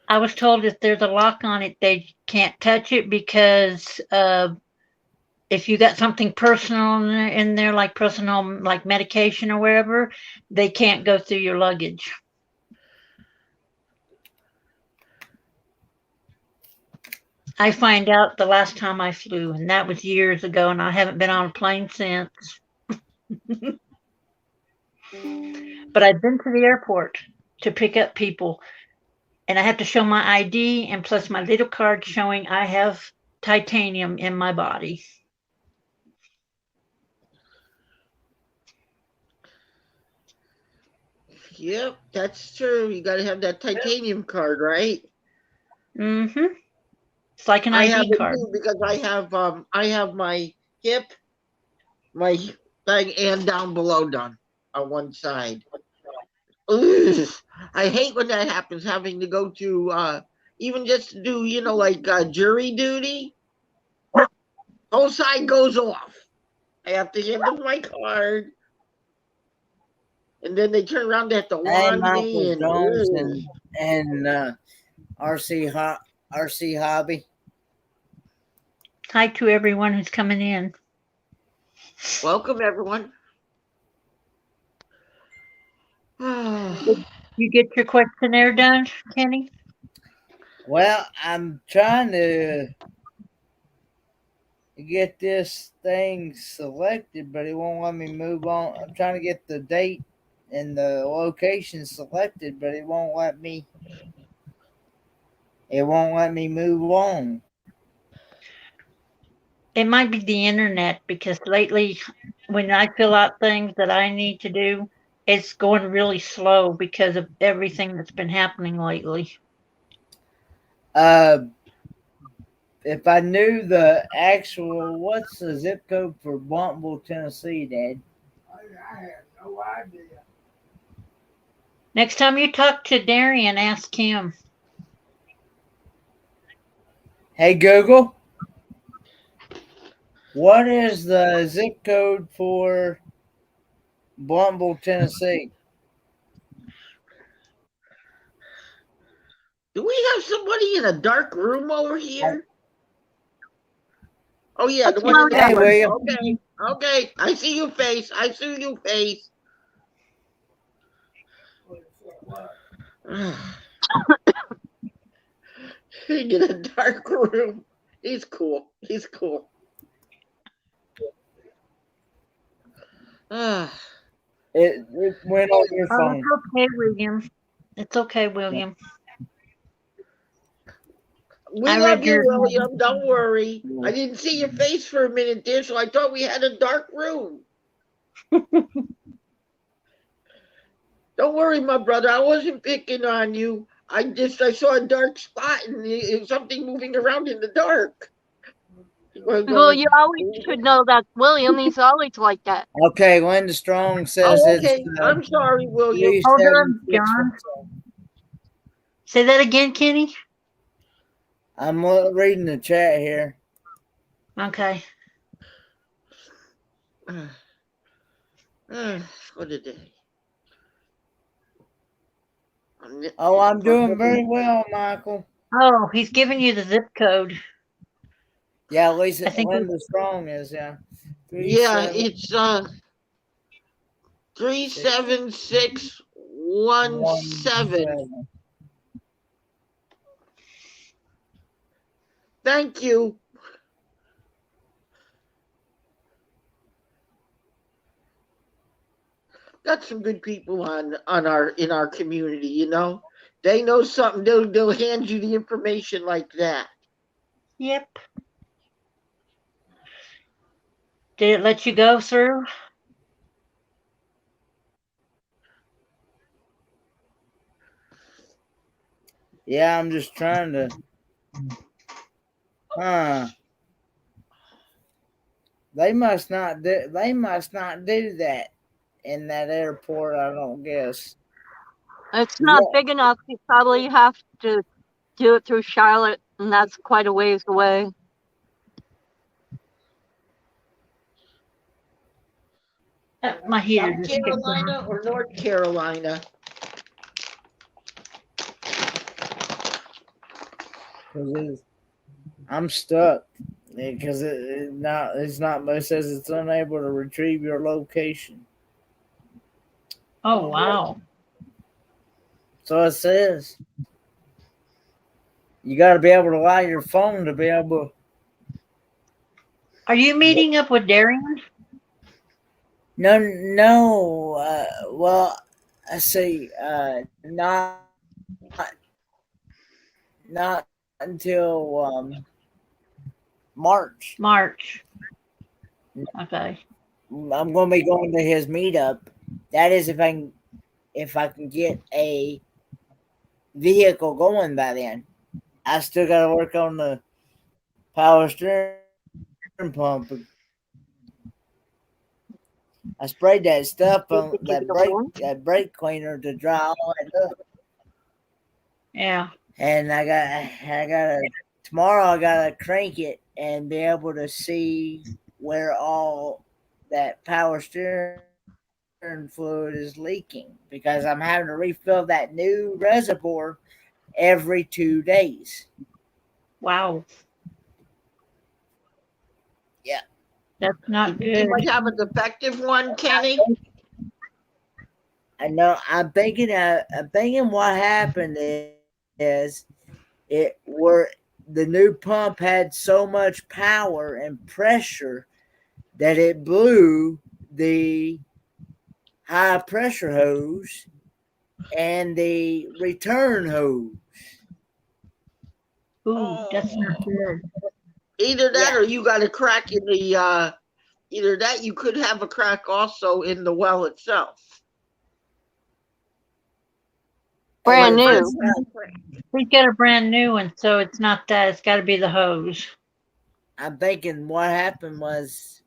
I was told if there's a lock on it, they can't touch it because if you got something personal in there, like personal, like medication or wherever, they can't go through your luggage. I find out the last time I flew, and that was years ago, and I haven't been on a plane since. But I've been to the airport to pick up people, and I have to show my ID and plus my little card showing I have titanium in my body. Yep, that's true. You gotta have that titanium card, right? Mm-hmm. It's like an I have ID it card. too because I have my hip, my thing, and down below done on one side. Ugh. I hate when that happens. Having to go to even just to do like jury duty, whole side goes off. I have to hand them my card, and then they turn around, they have to Hey, wand my me, Uncle and Jones ugh. and RC Hobby. Hi to everyone who's coming in. Welcome everyone. Did you get your questionnaire done, Kenny? Well, I'm trying to get this thing selected, but it won't let me move on. I'm trying to get the date and the location selected, but it won't let me. It won't let me move on. It might be the internet because lately, when I fill out things that I need to do, it's going really slow because of everything that's been happening lately. Uh, if I knew the actual, what's the zip code for Bluntville, Tennessee, Dad? I have no idea. Next time you talk to Darian, ask him. Hey Google, what is the zip code for Bluntville, Tennessee? Do we have somebody in a dark room over here? Oh yeah, the What's one in the Hey William? corner. William. Okay, okay. I see your face. I see your face. Being in a dark room. He's cool. He's cool. Ah, It went on your Oh, phone. it's okay, William. It's okay, William. we I love read you, your. William. Don't worry. I didn't see your face for a minute there, so I thought we had a dark room. Don't worry, my brother. I wasn't picking on you. I saw a dark spot and it was something moving around in the dark. I was Well, going, you always should know that's William. He's always like that. Okay, Linda Strong says oh, it's okay. I'm sorry, William. Hold on, 3761. John. Say that again, Kenny. I'm reading the chat here. Okay. What a day. Oh, I'm doing very well, Michael. Oh, he's giving you the zip code. Yeah, at least I think Linda Strong is, yeah. Yeah, it's 37617. Thank you. Got some good people on our in our community, you know. They know something, they'll hand you the information like that. Yep. Did it let you go through? Yeah, I'm just trying to. Huh. They must not do. They must not do that in that airport. I don't guess. It's not Yeah. big enough. You probably have to do it through Charlotte, and that's quite a ways away. My heater South just kicked Carolina on. or North Carolina? I'm stuck because it's not. It says it's unable to retrieve your location. Oh, wow. So it says you got to be able to allow your phone to be able. Are you meeting up with Darren? No, no. Well, I see. Not until March. March. Okay. I'm going to be going to his meetup. That is if I can get a vehicle going by then. I still got to work on the power steering pump. I sprayed that stuff on that brake cleaner to dry all that up. Yeah. And I gotta tomorrow I gotta crank it and be able to see where all that power steering fluid is leaking because I'm having to refill that new reservoir every 2 days. Wow. Yeah. That's not You good. might have a defective one, Kenny. I know. I'm thinking what happened is it were the new pump had so much power and pressure that it blew the high pressure hose and the return hose. Ooh, that's not good. Either that Yeah. or you got a crack in the either that you could have a crack also in the well itself. Brand But if new. it's not a crack, We get a brand new one, so it's not that. It's got to be the hose. I'm thinking what happened was,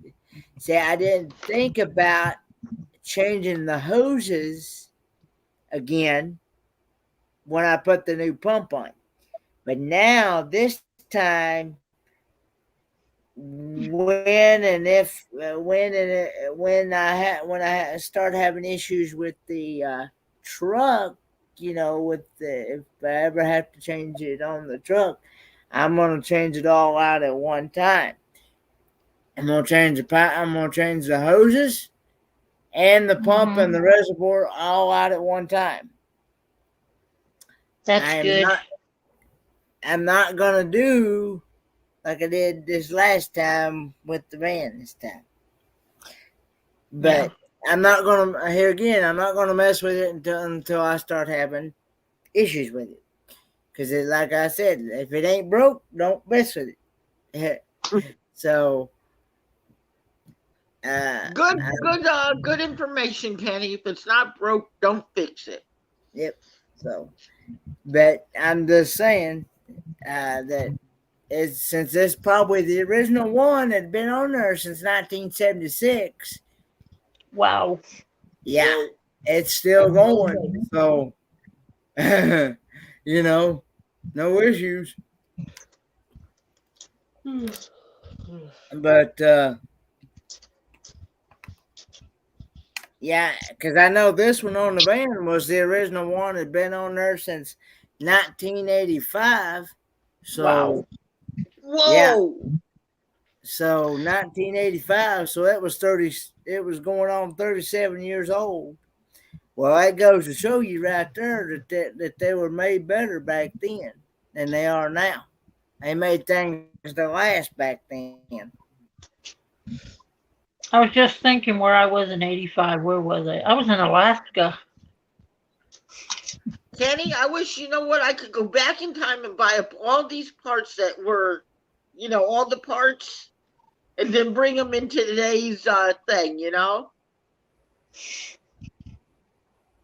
see, I didn't think about changing the hoses again when I put the new pump on. But now, this time, when I start having issues with the truck, with if I ever have to change it on the truck, I'm gonna change it all out at one time. I'm gonna change the hoses and the pump and the reservoir all out at one time. That's I am good. not I'm not gonna do like I did this last time with the van this time. But I'm not gonna here again. I'm not gonna mess with it until I start having issues with it. Because like I said, if it ain't broke, don't mess with it. So good information, Kenny. If it's not broke, don't fix it. yep. So, but I'm just saying that it's since it's probably the original one that had been on there since 1976. Wow. Yeah, it's still going. So, no issues. But yeah, because I know this one on the van was the original one that had been on there since 1985. So, Wow. Whoa! Yeah. So 1985. So it was 30. It was going on 37 years old. Well, that goes to show you right there that they were made better back then than they are now. They made things to last back then. I was just thinking where I was in 85. Where was I? I was in Alaska. Kenny, I wish I could go back in time and buy up all these parts that were, all the parts, and then bring them into today's thing.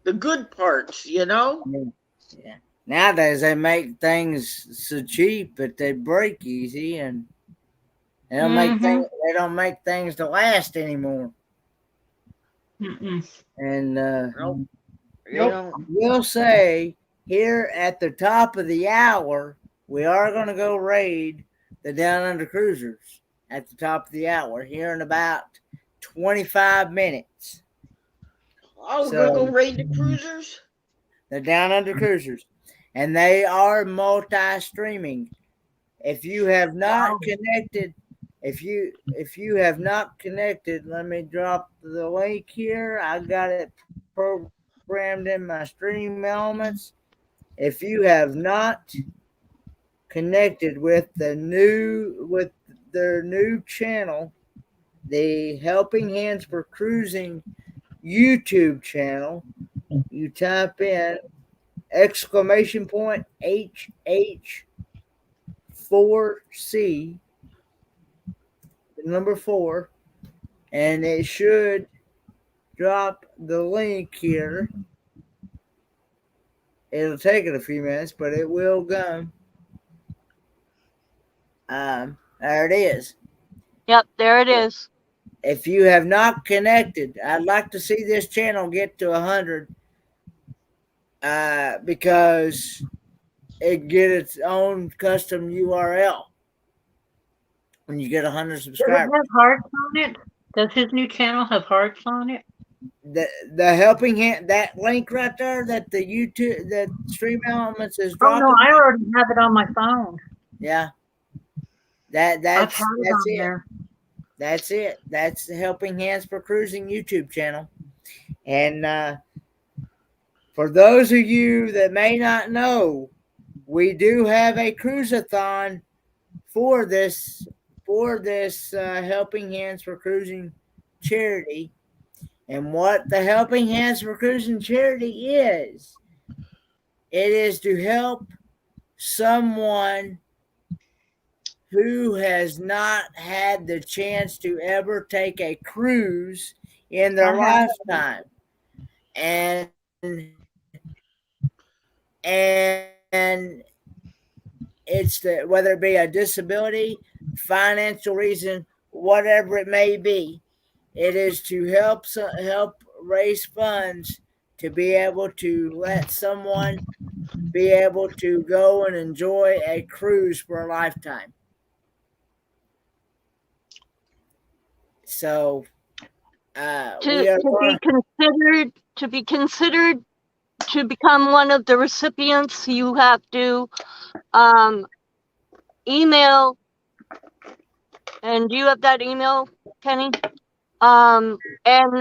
The good parts. Yeah. Nowadays they make things so cheap that they break easy, and they don't make things. They don't make things to last anymore. And Nope. we'll say here at the top of the hour, we are going to go raid the Down Under Cruisers at the top of the hour here in about 25 minutes. Oh, we're going to go raid the cruisers? The Down Under Cruisers. And they are multi-streaming. If you have not connected, if you have not connected, let me drop the link here. I got it programmed in my stream elements. If you have not connected with their new channel, the Helping Hands for Cruising YouTube channel, you type in !HH4C, the number 4, and it should drop the link here. It'll take it a few minutes, but it will come. There it is. Yep, there it is. If you have not connected, I'd like to see this channel get to 100 because it get its own custom URL when you get 100 subscribers. Does it have hearts on it? Does his new channel have hearts on it? The Helping Hand, that link right there that the YouTube, that Stream Elements is Oh dropping. no, I already have it on my phone. Yeah. I've That's had it on it. there. That's it. That's the Helping Hands for Cruising YouTube channel. And for those of you that may not know, we do have a cruisathon for this Helping Hands for Cruising charity. And what the Helping Hands for Cruising charity is, it is to help someone who has not had the chance to ever take a cruise in their lifetime. And it's whether it be a disability, financial reason, whatever it may be, it is to help raise funds to be able to let someone be able to go and enjoy a cruise for a lifetime. So to be considered to become one of the recipients, you have to email. And do you have that email, Kenny? And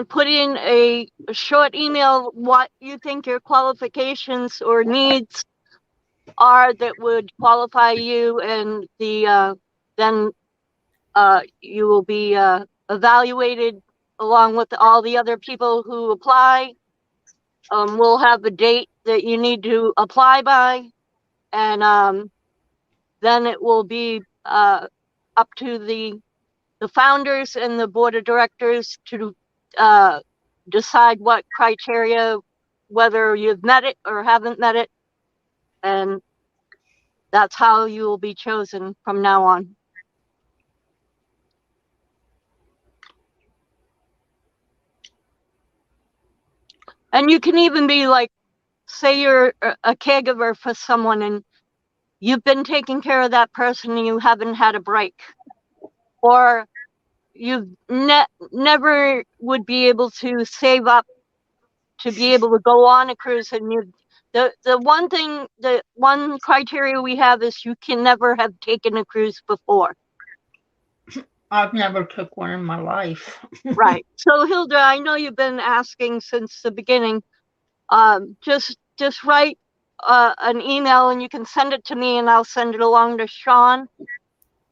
put in a short email what you think your qualifications or needs are that would qualify you, and then you will be evaluated along with all the other people who apply. We'll have a date that you need to apply by, and then it will be up to the founders and the board of directors to decide what criteria, whether you've met it or haven't met it, and that's how you will be chosen from now on. And you can even be like, say you're a caregiver for someone and you've been taking care of that person and you haven't had a break, or you never would be able to save up to be able to go on a cruise, and the one criteria we have is you can never have taken a cruise before. I've never took one in my life. Right. So Hilda, I know you've been asking since the beginning. Just write an email and you can send it to me and I'll send it along to Sean.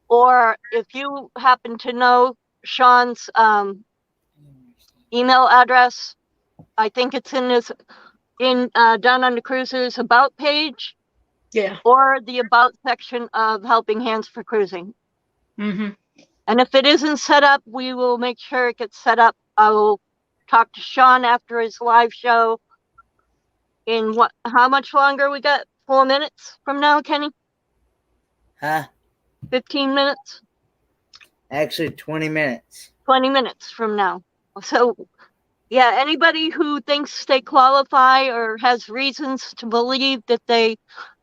Or if you happen to know Sean's email address, I think it's in Down Under Cruisers about page. Yeah. Or the about section of Helping Hands for Cruising. Mm-hmm. And if it isn't set up, we will make sure it gets set up. I will talk to Sean after his live show. In how much longer we got? 4 minutes from now, Kenny? Huh? 15 minutes? Actually, 20 minutes. 20 minutes from now. So, yeah, anybody who thinks they qualify or has reasons to believe that they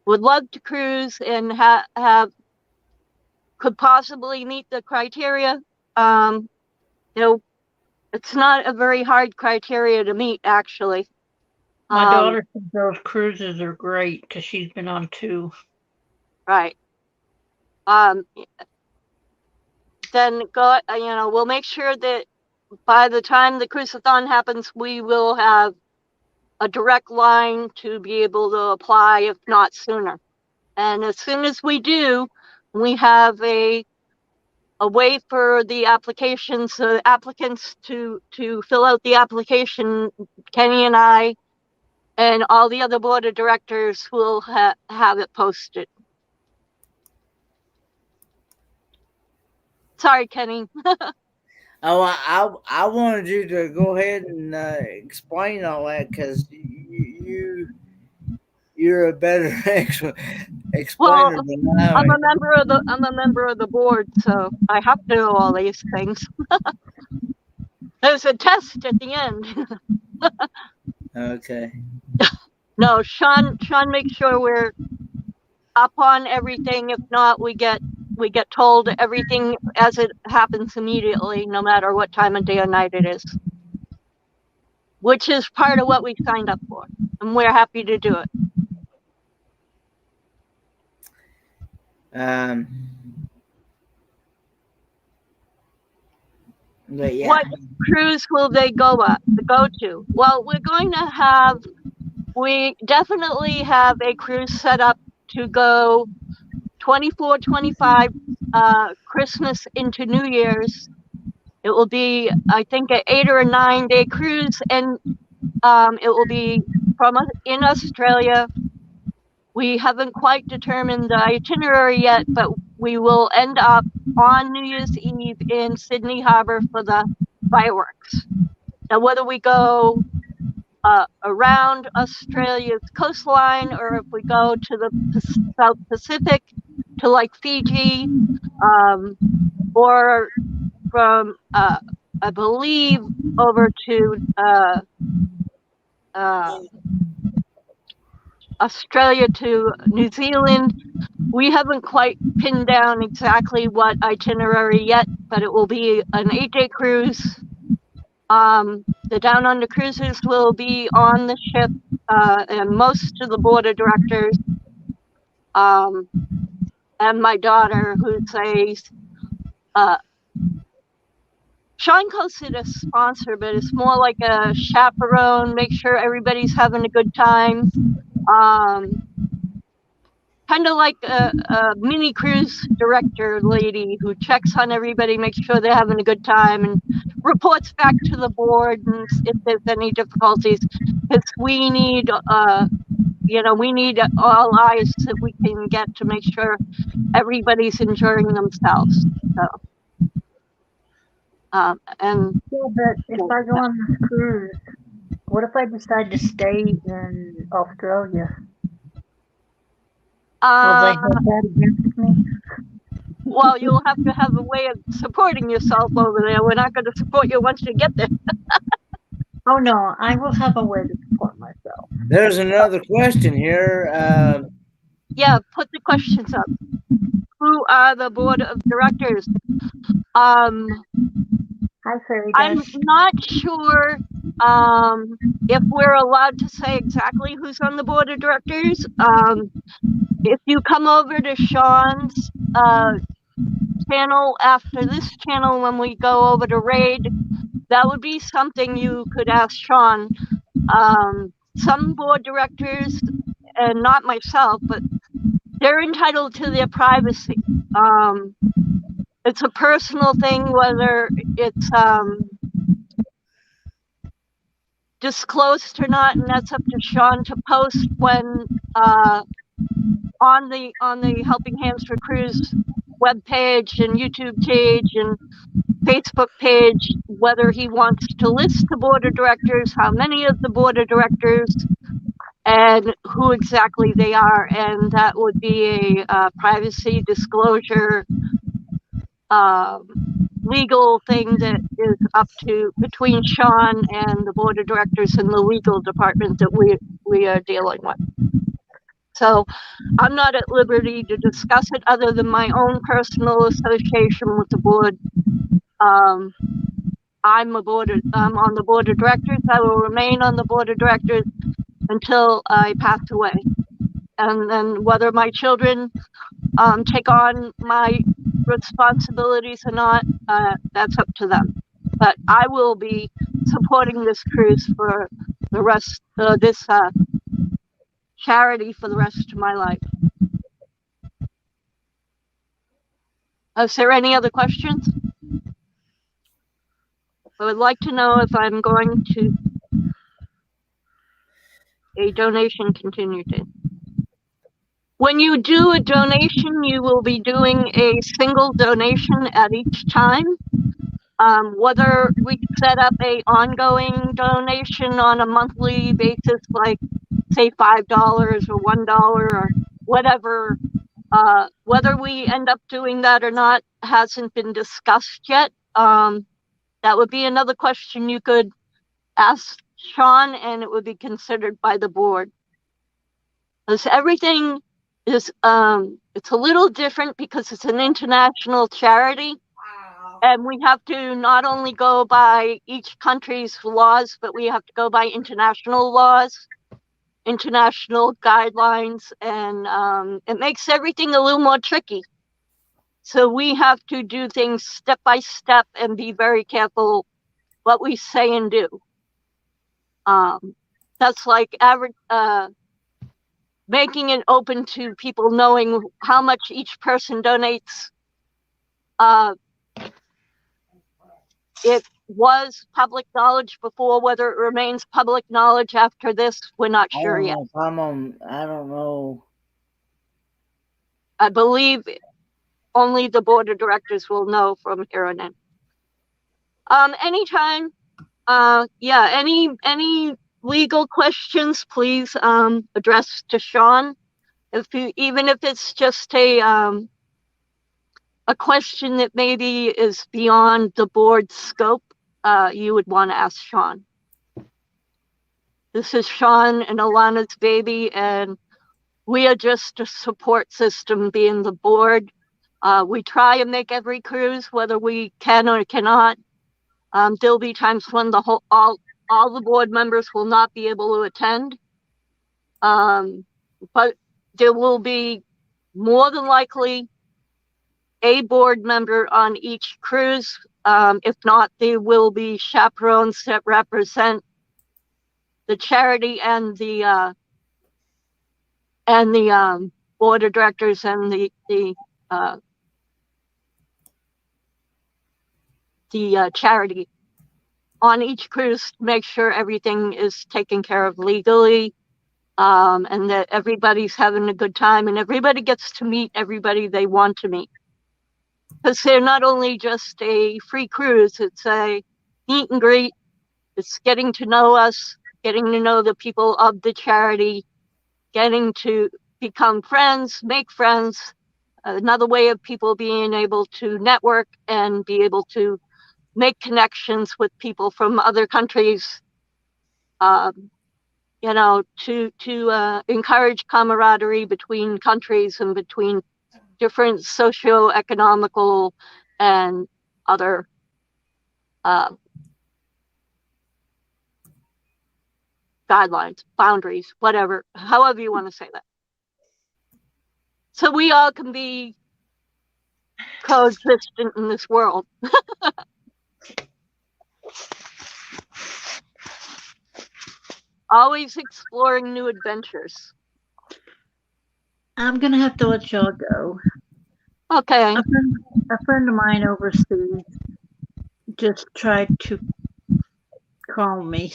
would love to cruise and could possibly meet the criteria, it's not a very hard criteria to meet, actually. My daughter says those cruises are great because she's been on 2. Right. Then we'll make sure that by the time the cruiseathon happens, we will have a direct line to be able to apply, if not sooner. And as soon as we do, we have a way for the applicants to fill out the application. Kenny and I and all the other board of directors will have it posted. Sorry, Kenny. Oh, I wanted you to go ahead and explain all that because you're a better explainer than I am. I'm a member of the board, so I have to know all these things. There's a test at the end. Okay. No, Sean makes sure we're up on everything. If not, we get told everything as it happens immediately, no matter what time of day or night it is. Which is part of what we signed up for, and we're happy to do it. But yeah. What cruise will they go to? Well, we definitely have a cruise set up to go 24, 25 Christmas into New Year's. It will be, I think, an 8 or a 9 day cruise, and it will be in Australia. We haven't quite determined the itinerary yet, but we will end up on New Year's Eve in Sydney Harbor for the fireworks. Now, whether we go around Australia's coastline or if we go to the South Pacific to like Fiji, or from I believe over to Australia to New Zealand. We haven't quite pinned down exactly what itinerary yet, but it will be an 8-day cruise. The Down Under Cruisers will be on the ship, and most of the board of directors, and my daughter, who says, Sean calls it a sponsor, but it's more like a chaperone, make sure everybody's having a good time. kind of like a mini cruise director lady who checks on everybody, makes sure they're having a good time, and reports back to the board and if there's any difficulties. Because we need, we need all eyes that we can get to make sure everybody's enjoying themselves. So, and Yeah, but if I go on this cruise, what if I decide to stay in Australia? Will they hold that against me? well, you'll have to have a way of supporting yourself over there. We're not going to support you once you get there. Oh no, I will have a way to support myself. There's another question here. Yeah, put the questions up. Who are the board of directors? Hi, Fairy I'm Dust. not sure if we're allowed to say exactly who's on the board of directors. If you come over to Sean's channel after this channel, when we go over to Raid, that would be something you could ask Sean. Some board directors, and not myself, but they're entitled to their privacy. It's a personal thing, whether it's disclosed or not, and that's up to Sean to post when on the Helping Hands for Crews webpage and YouTube page and Facebook page, whether he wants to list the board of directors, how many of the board of directors, and who exactly they are. And that would be a privacy disclosure legal thing that is up to between Sean and the board of directors and the legal department that we are dealing with. So I'm not at liberty to discuss it other than my own personal association with the board. I'm on the board of directors. I will remain on the board of directors until I pass away. And then whether my children take on my responsibilities or not, that's up to them. But I will be supporting this cruise for the rest of this charity for the rest of my life. Is there any other questions? I would like to know if I'm going to a donation continued. When you do a donation, you will be doing a single donation at each time. Whether we set up a ongoing donation on a monthly basis, like say $5 or $1 or whatever, whether we end up doing that or not hasn't been discussed yet. That would be another question you could ask Sean, and it would be considered by the board. Because everything is, it's a little different because it's an international charity. And we have to not only go by each country's laws, but we have to go by international laws, international guidelines, and it makes everything a little more tricky. So we have to do things step by step and be very careful what we say and do. That's like making it open to people knowing how much each person donates. It was public knowledge before. Whether it remains public knowledge after this, we're not sure yet. I don't know. I believe only the board of directors will know from here on in. Anytime, any legal questions, please address to Sean. Even if it's just a question that maybe is beyond the board's scope, you would want to ask Sean. This is Sean and Alana's baby, and we are just a support system, being the board. We try and make every cruise, whether we can or cannot. There'll be times when all the board members will not be able to attend. But there will be more than likely a board member on each cruise. If not, there will be chaperones that represent the charity and the board of directors and the charity on each cruise to make sure everything is taken care of legally, and that everybody's having a good time and everybody gets to meet everybody they want to meet. Because they're not only just a free cruise, it's a meet and greet. It's getting to know us, getting to know the people of the charity, getting to become friends, make friends. Another way of people being able to network and be able to make connections with people from other countries, to encourage camaraderie between countries and between different socio-economical and other guidelines, boundaries, whatever, however you want to say that. So we all can be coexistent in this world. Always exploring new adventures. I'm gonna have to let y'all go. Okay. A friend of mine overseas just tried to call me.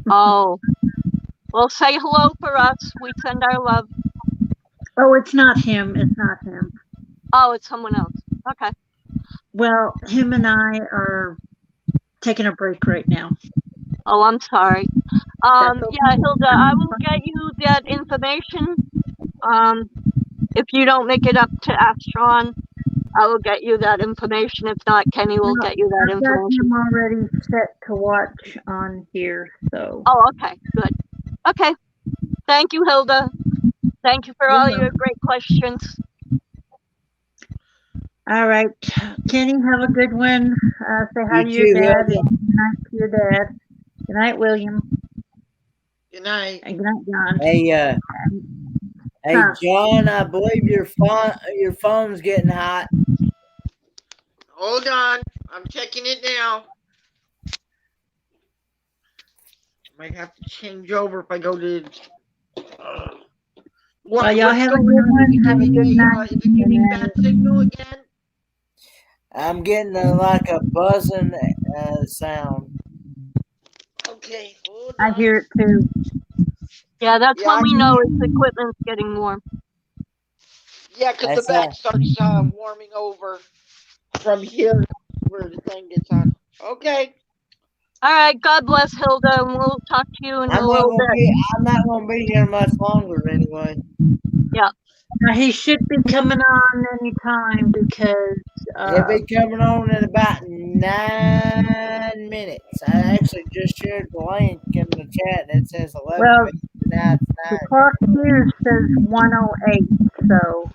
Oh. Well, say hello for us. We send our love. Oh, it's not him. It's not him. Oh, it's someone else. Okay. Well, him and I are taking a break right now. Oh, I'm sorry. That's okay. Yeah, Hilda, I will get you that information. If you don't make it up to ask Sean, I will get you that information. If not, Kenny will get you that I've got information. him already set to watch on here, so. Oh, okay, good. Okay. Thank you, Hilda. Thank you for all your great questions. All right. Kenny, have a good one. Say hi to your dad. Good night to your dad. Good night, William. Good night. And good night, John. Hey, John, I believe your phone's getting hot. Hold on. I'm checking it now. Might have to change over if I go to. Well, y'all have a good one. Have a good night. Is it giving bad signal again? I'm getting like a buzzing sound. Okay. Hold I on. hear it too. Yeah, that's when we know its equipment's getting warm. Yeah, because the back starts warming over from here where the thing gets on. Okay. All right. God bless, Hilda, and we'll talk to you in a little bit. I'm not going to be here much longer anyway. Yeah. Now, he should be coming on anytime because he'll be coming on in about 9 minutes. I actually just shared the link in the chat and it says 11 well, minutes. the clock here says 1:08, so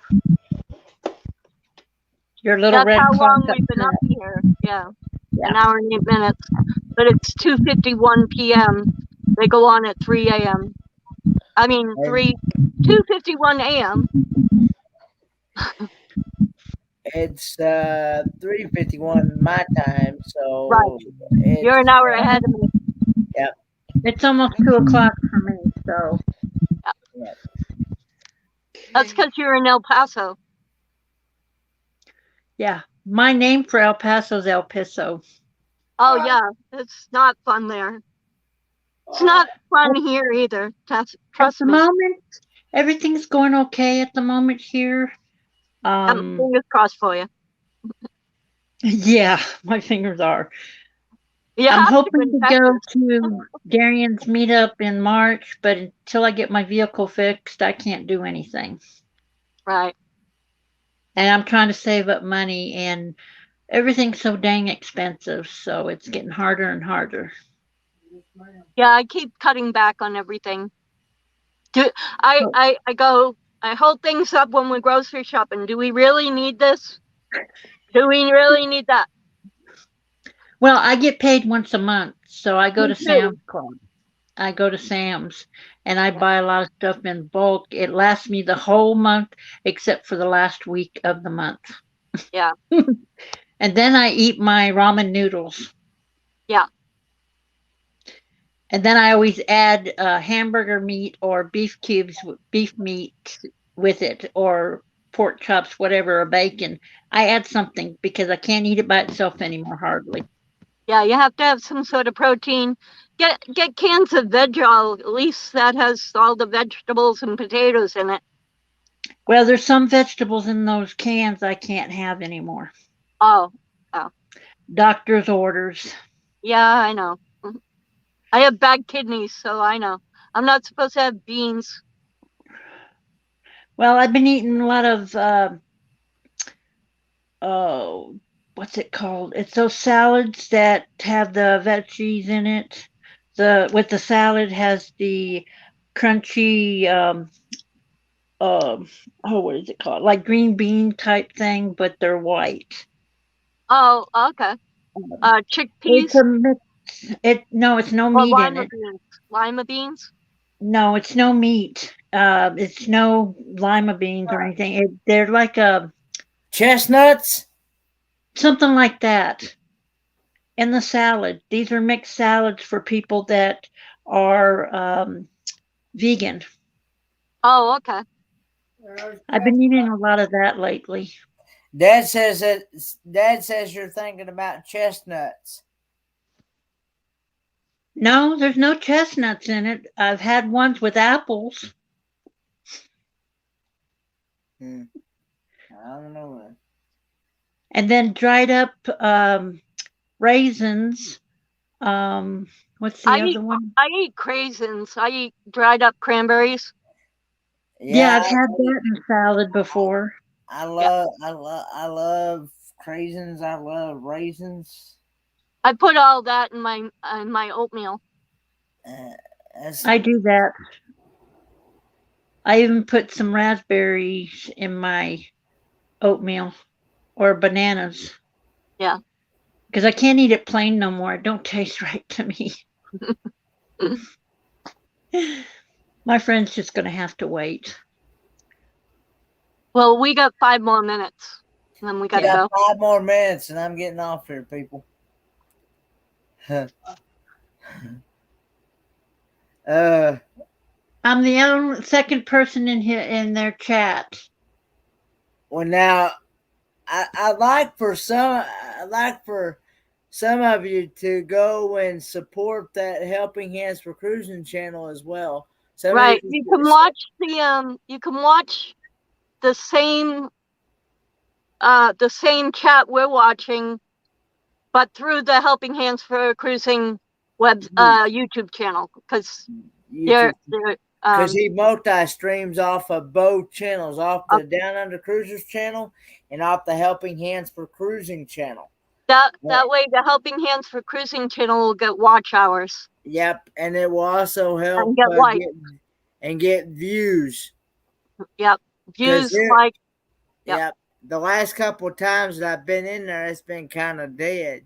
your little That's red how clock long we've been up top. here. Yeah. An hour and 8 minutes. But it's 2:51 p.m. They go on at 3 a.m. I mean, 2:51 a.m. It's 3:51 my time, so right. You're an hour ahead of me. Yep. It's almost 2 o'clock for me, so. Yep. That's because you're in El Paso. Yeah, my name for El Paso is El Piso. Oh yeah, it's not fun there. It's not fun here either. Trust me. At the moment, everything's going okay at the moment here. Fingers crossed for you. Yeah, my fingers are. Yeah, I'm hoping to go to Darian's meetup in March, but until I get my vehicle fixed, I can't do anything. Right. And I'm trying to save up money, and everything's so dang expensive, so it's getting harder and harder. Yeah, I keep cutting back on everything. I hold things up when we're grocery shopping. Do we really need this? Do we really need that? Well, I get paid once a month, so I go to Sam's Club. I go to Sam's and I buy a lot of stuff in bulk. It lasts me the whole month except for the last week of the month. Yeah. And then I eat my ramen noodles. Yeah. And then I always add hamburger meat or beef cubes, beef meat with it, or pork chops, whatever, or bacon. I add something because I can't eat it by itself anymore, hardly. Yeah, you have to have some sort of protein. Get cans of veg oil, at least that has all the vegetables and potatoes in it. Well, there's some vegetables in those cans I can't have anymore. Oh, Doctor's orders. yeah, I know. I have bad kidneys, so I know. I'm not supposed to have beans. Well, I've been eating a lot of oh, what's it called? It's those salads that have the veggies in it. The with the salad has the crunchy oh, what is it called? Like green bean type thing, but they're white. Oh, okay. It's Chickpeas a mix. No, it's no or meat in lima it. beans. Lima beans? No, it's no meat. It's no lima beans or anything. They're like a Chestnuts. something like that. In the salad. These are mixed salads for people that are vegan. Oh, okay. I've been eating a lot of that lately. Dad says that. Dad says you're thinking about chestnuts. No, there's no chestnuts in it. I've had ones with apples. I don't know. And then dried up raisins. What's the other one? I eat craisins. I eat dried up cranberries. Yeah, Yeah, I've had that in salad before. I love craisins. I love raisins. I put all that in my oatmeal. I do that. I even put some raspberries in my oatmeal or bananas. Yeah. Because I can't eat it plain no more. It don't taste right to me. My friend's just going to have to wait. Well, we got 5 more minutes, and then we got to go. 5 more minutes, and I'm getting off here, people. I'm the second person in here in their chat. Well, now I like for some of you to go and support that Helping Hands for Cruising channel as well. Right. You can watch the same chat we're watching, but through the Helping Hands for Cruising YouTube channel, because they're because he multi-streams off of both channels, off the Down Under Cruisers channel and off the Helping Hands for Cruising channel. That way the Helping Hands for Cruising channel will get watch hours. Yep, and it will also help get views. Yep, views, like. Yep. The last couple of times that I've been in there, it's been kind of dead.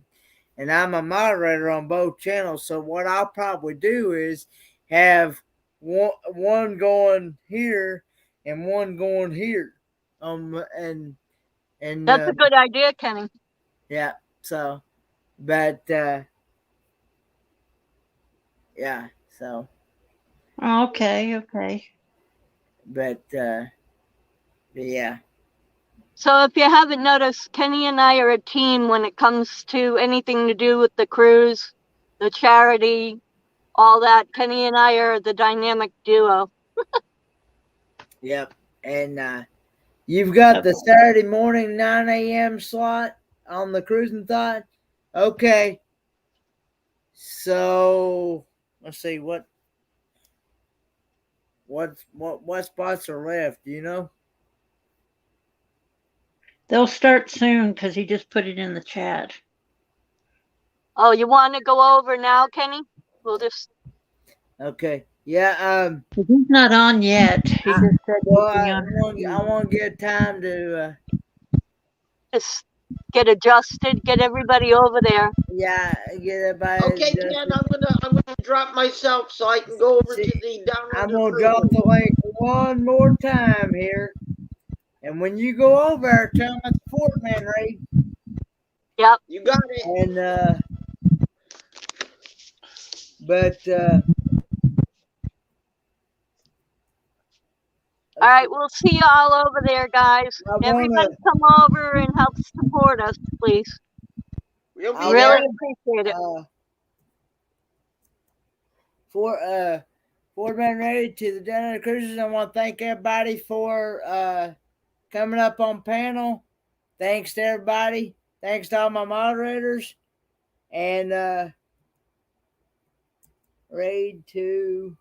And I'm a moderator on both channels, so what I'll probably do is have one going here and one going here. And That's a good idea, Kenny. Yeah. So, but yeah. So. Okay. But yeah. So if you haven't noticed, Kenny and I are a team when it comes to anything to do with the cruise, the charity, all that. Kenny and I are the dynamic duo. Yep. And you've got the Saturday morning 9 a.m. slot on the Cruising Thought. Okay. So let's see what spots are left. Do you know? They'll start soon because he just put it in the chat. Oh, you want to go over now, Kenny? We'll just. Okay. Yeah. He's not on yet. He just said I want to get time to just get adjusted. Get everybody over there. Yeah, get everybody. Okay, Ken, I'm gonna drop myself so I can go over to the Down Under. I'm gonna drop the link one more time here, and when you go over there, tell them it's Fort Man Raid. Yep, you got it. And All right, we'll see y'all over there, guys. I wanna, Everybody come over and help support us, please. We'll be I Really there. appreciate it. Ford Man Ready to the Dinner Cruises. I want to thank everybody for coming up on panel. Thanks to everybody. Thanks to all my moderators. And raid to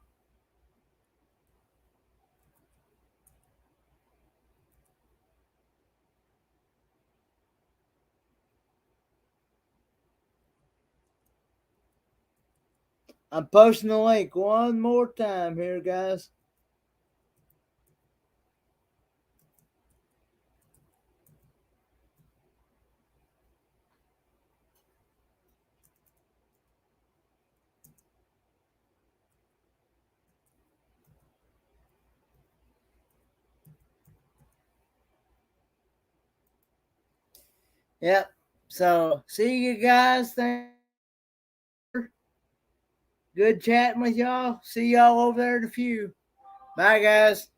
I'm posting the link one more time here, guys. Yep. So see you guys. Thank Good chatting with y'all. See y'all over there in a few. Bye, guys.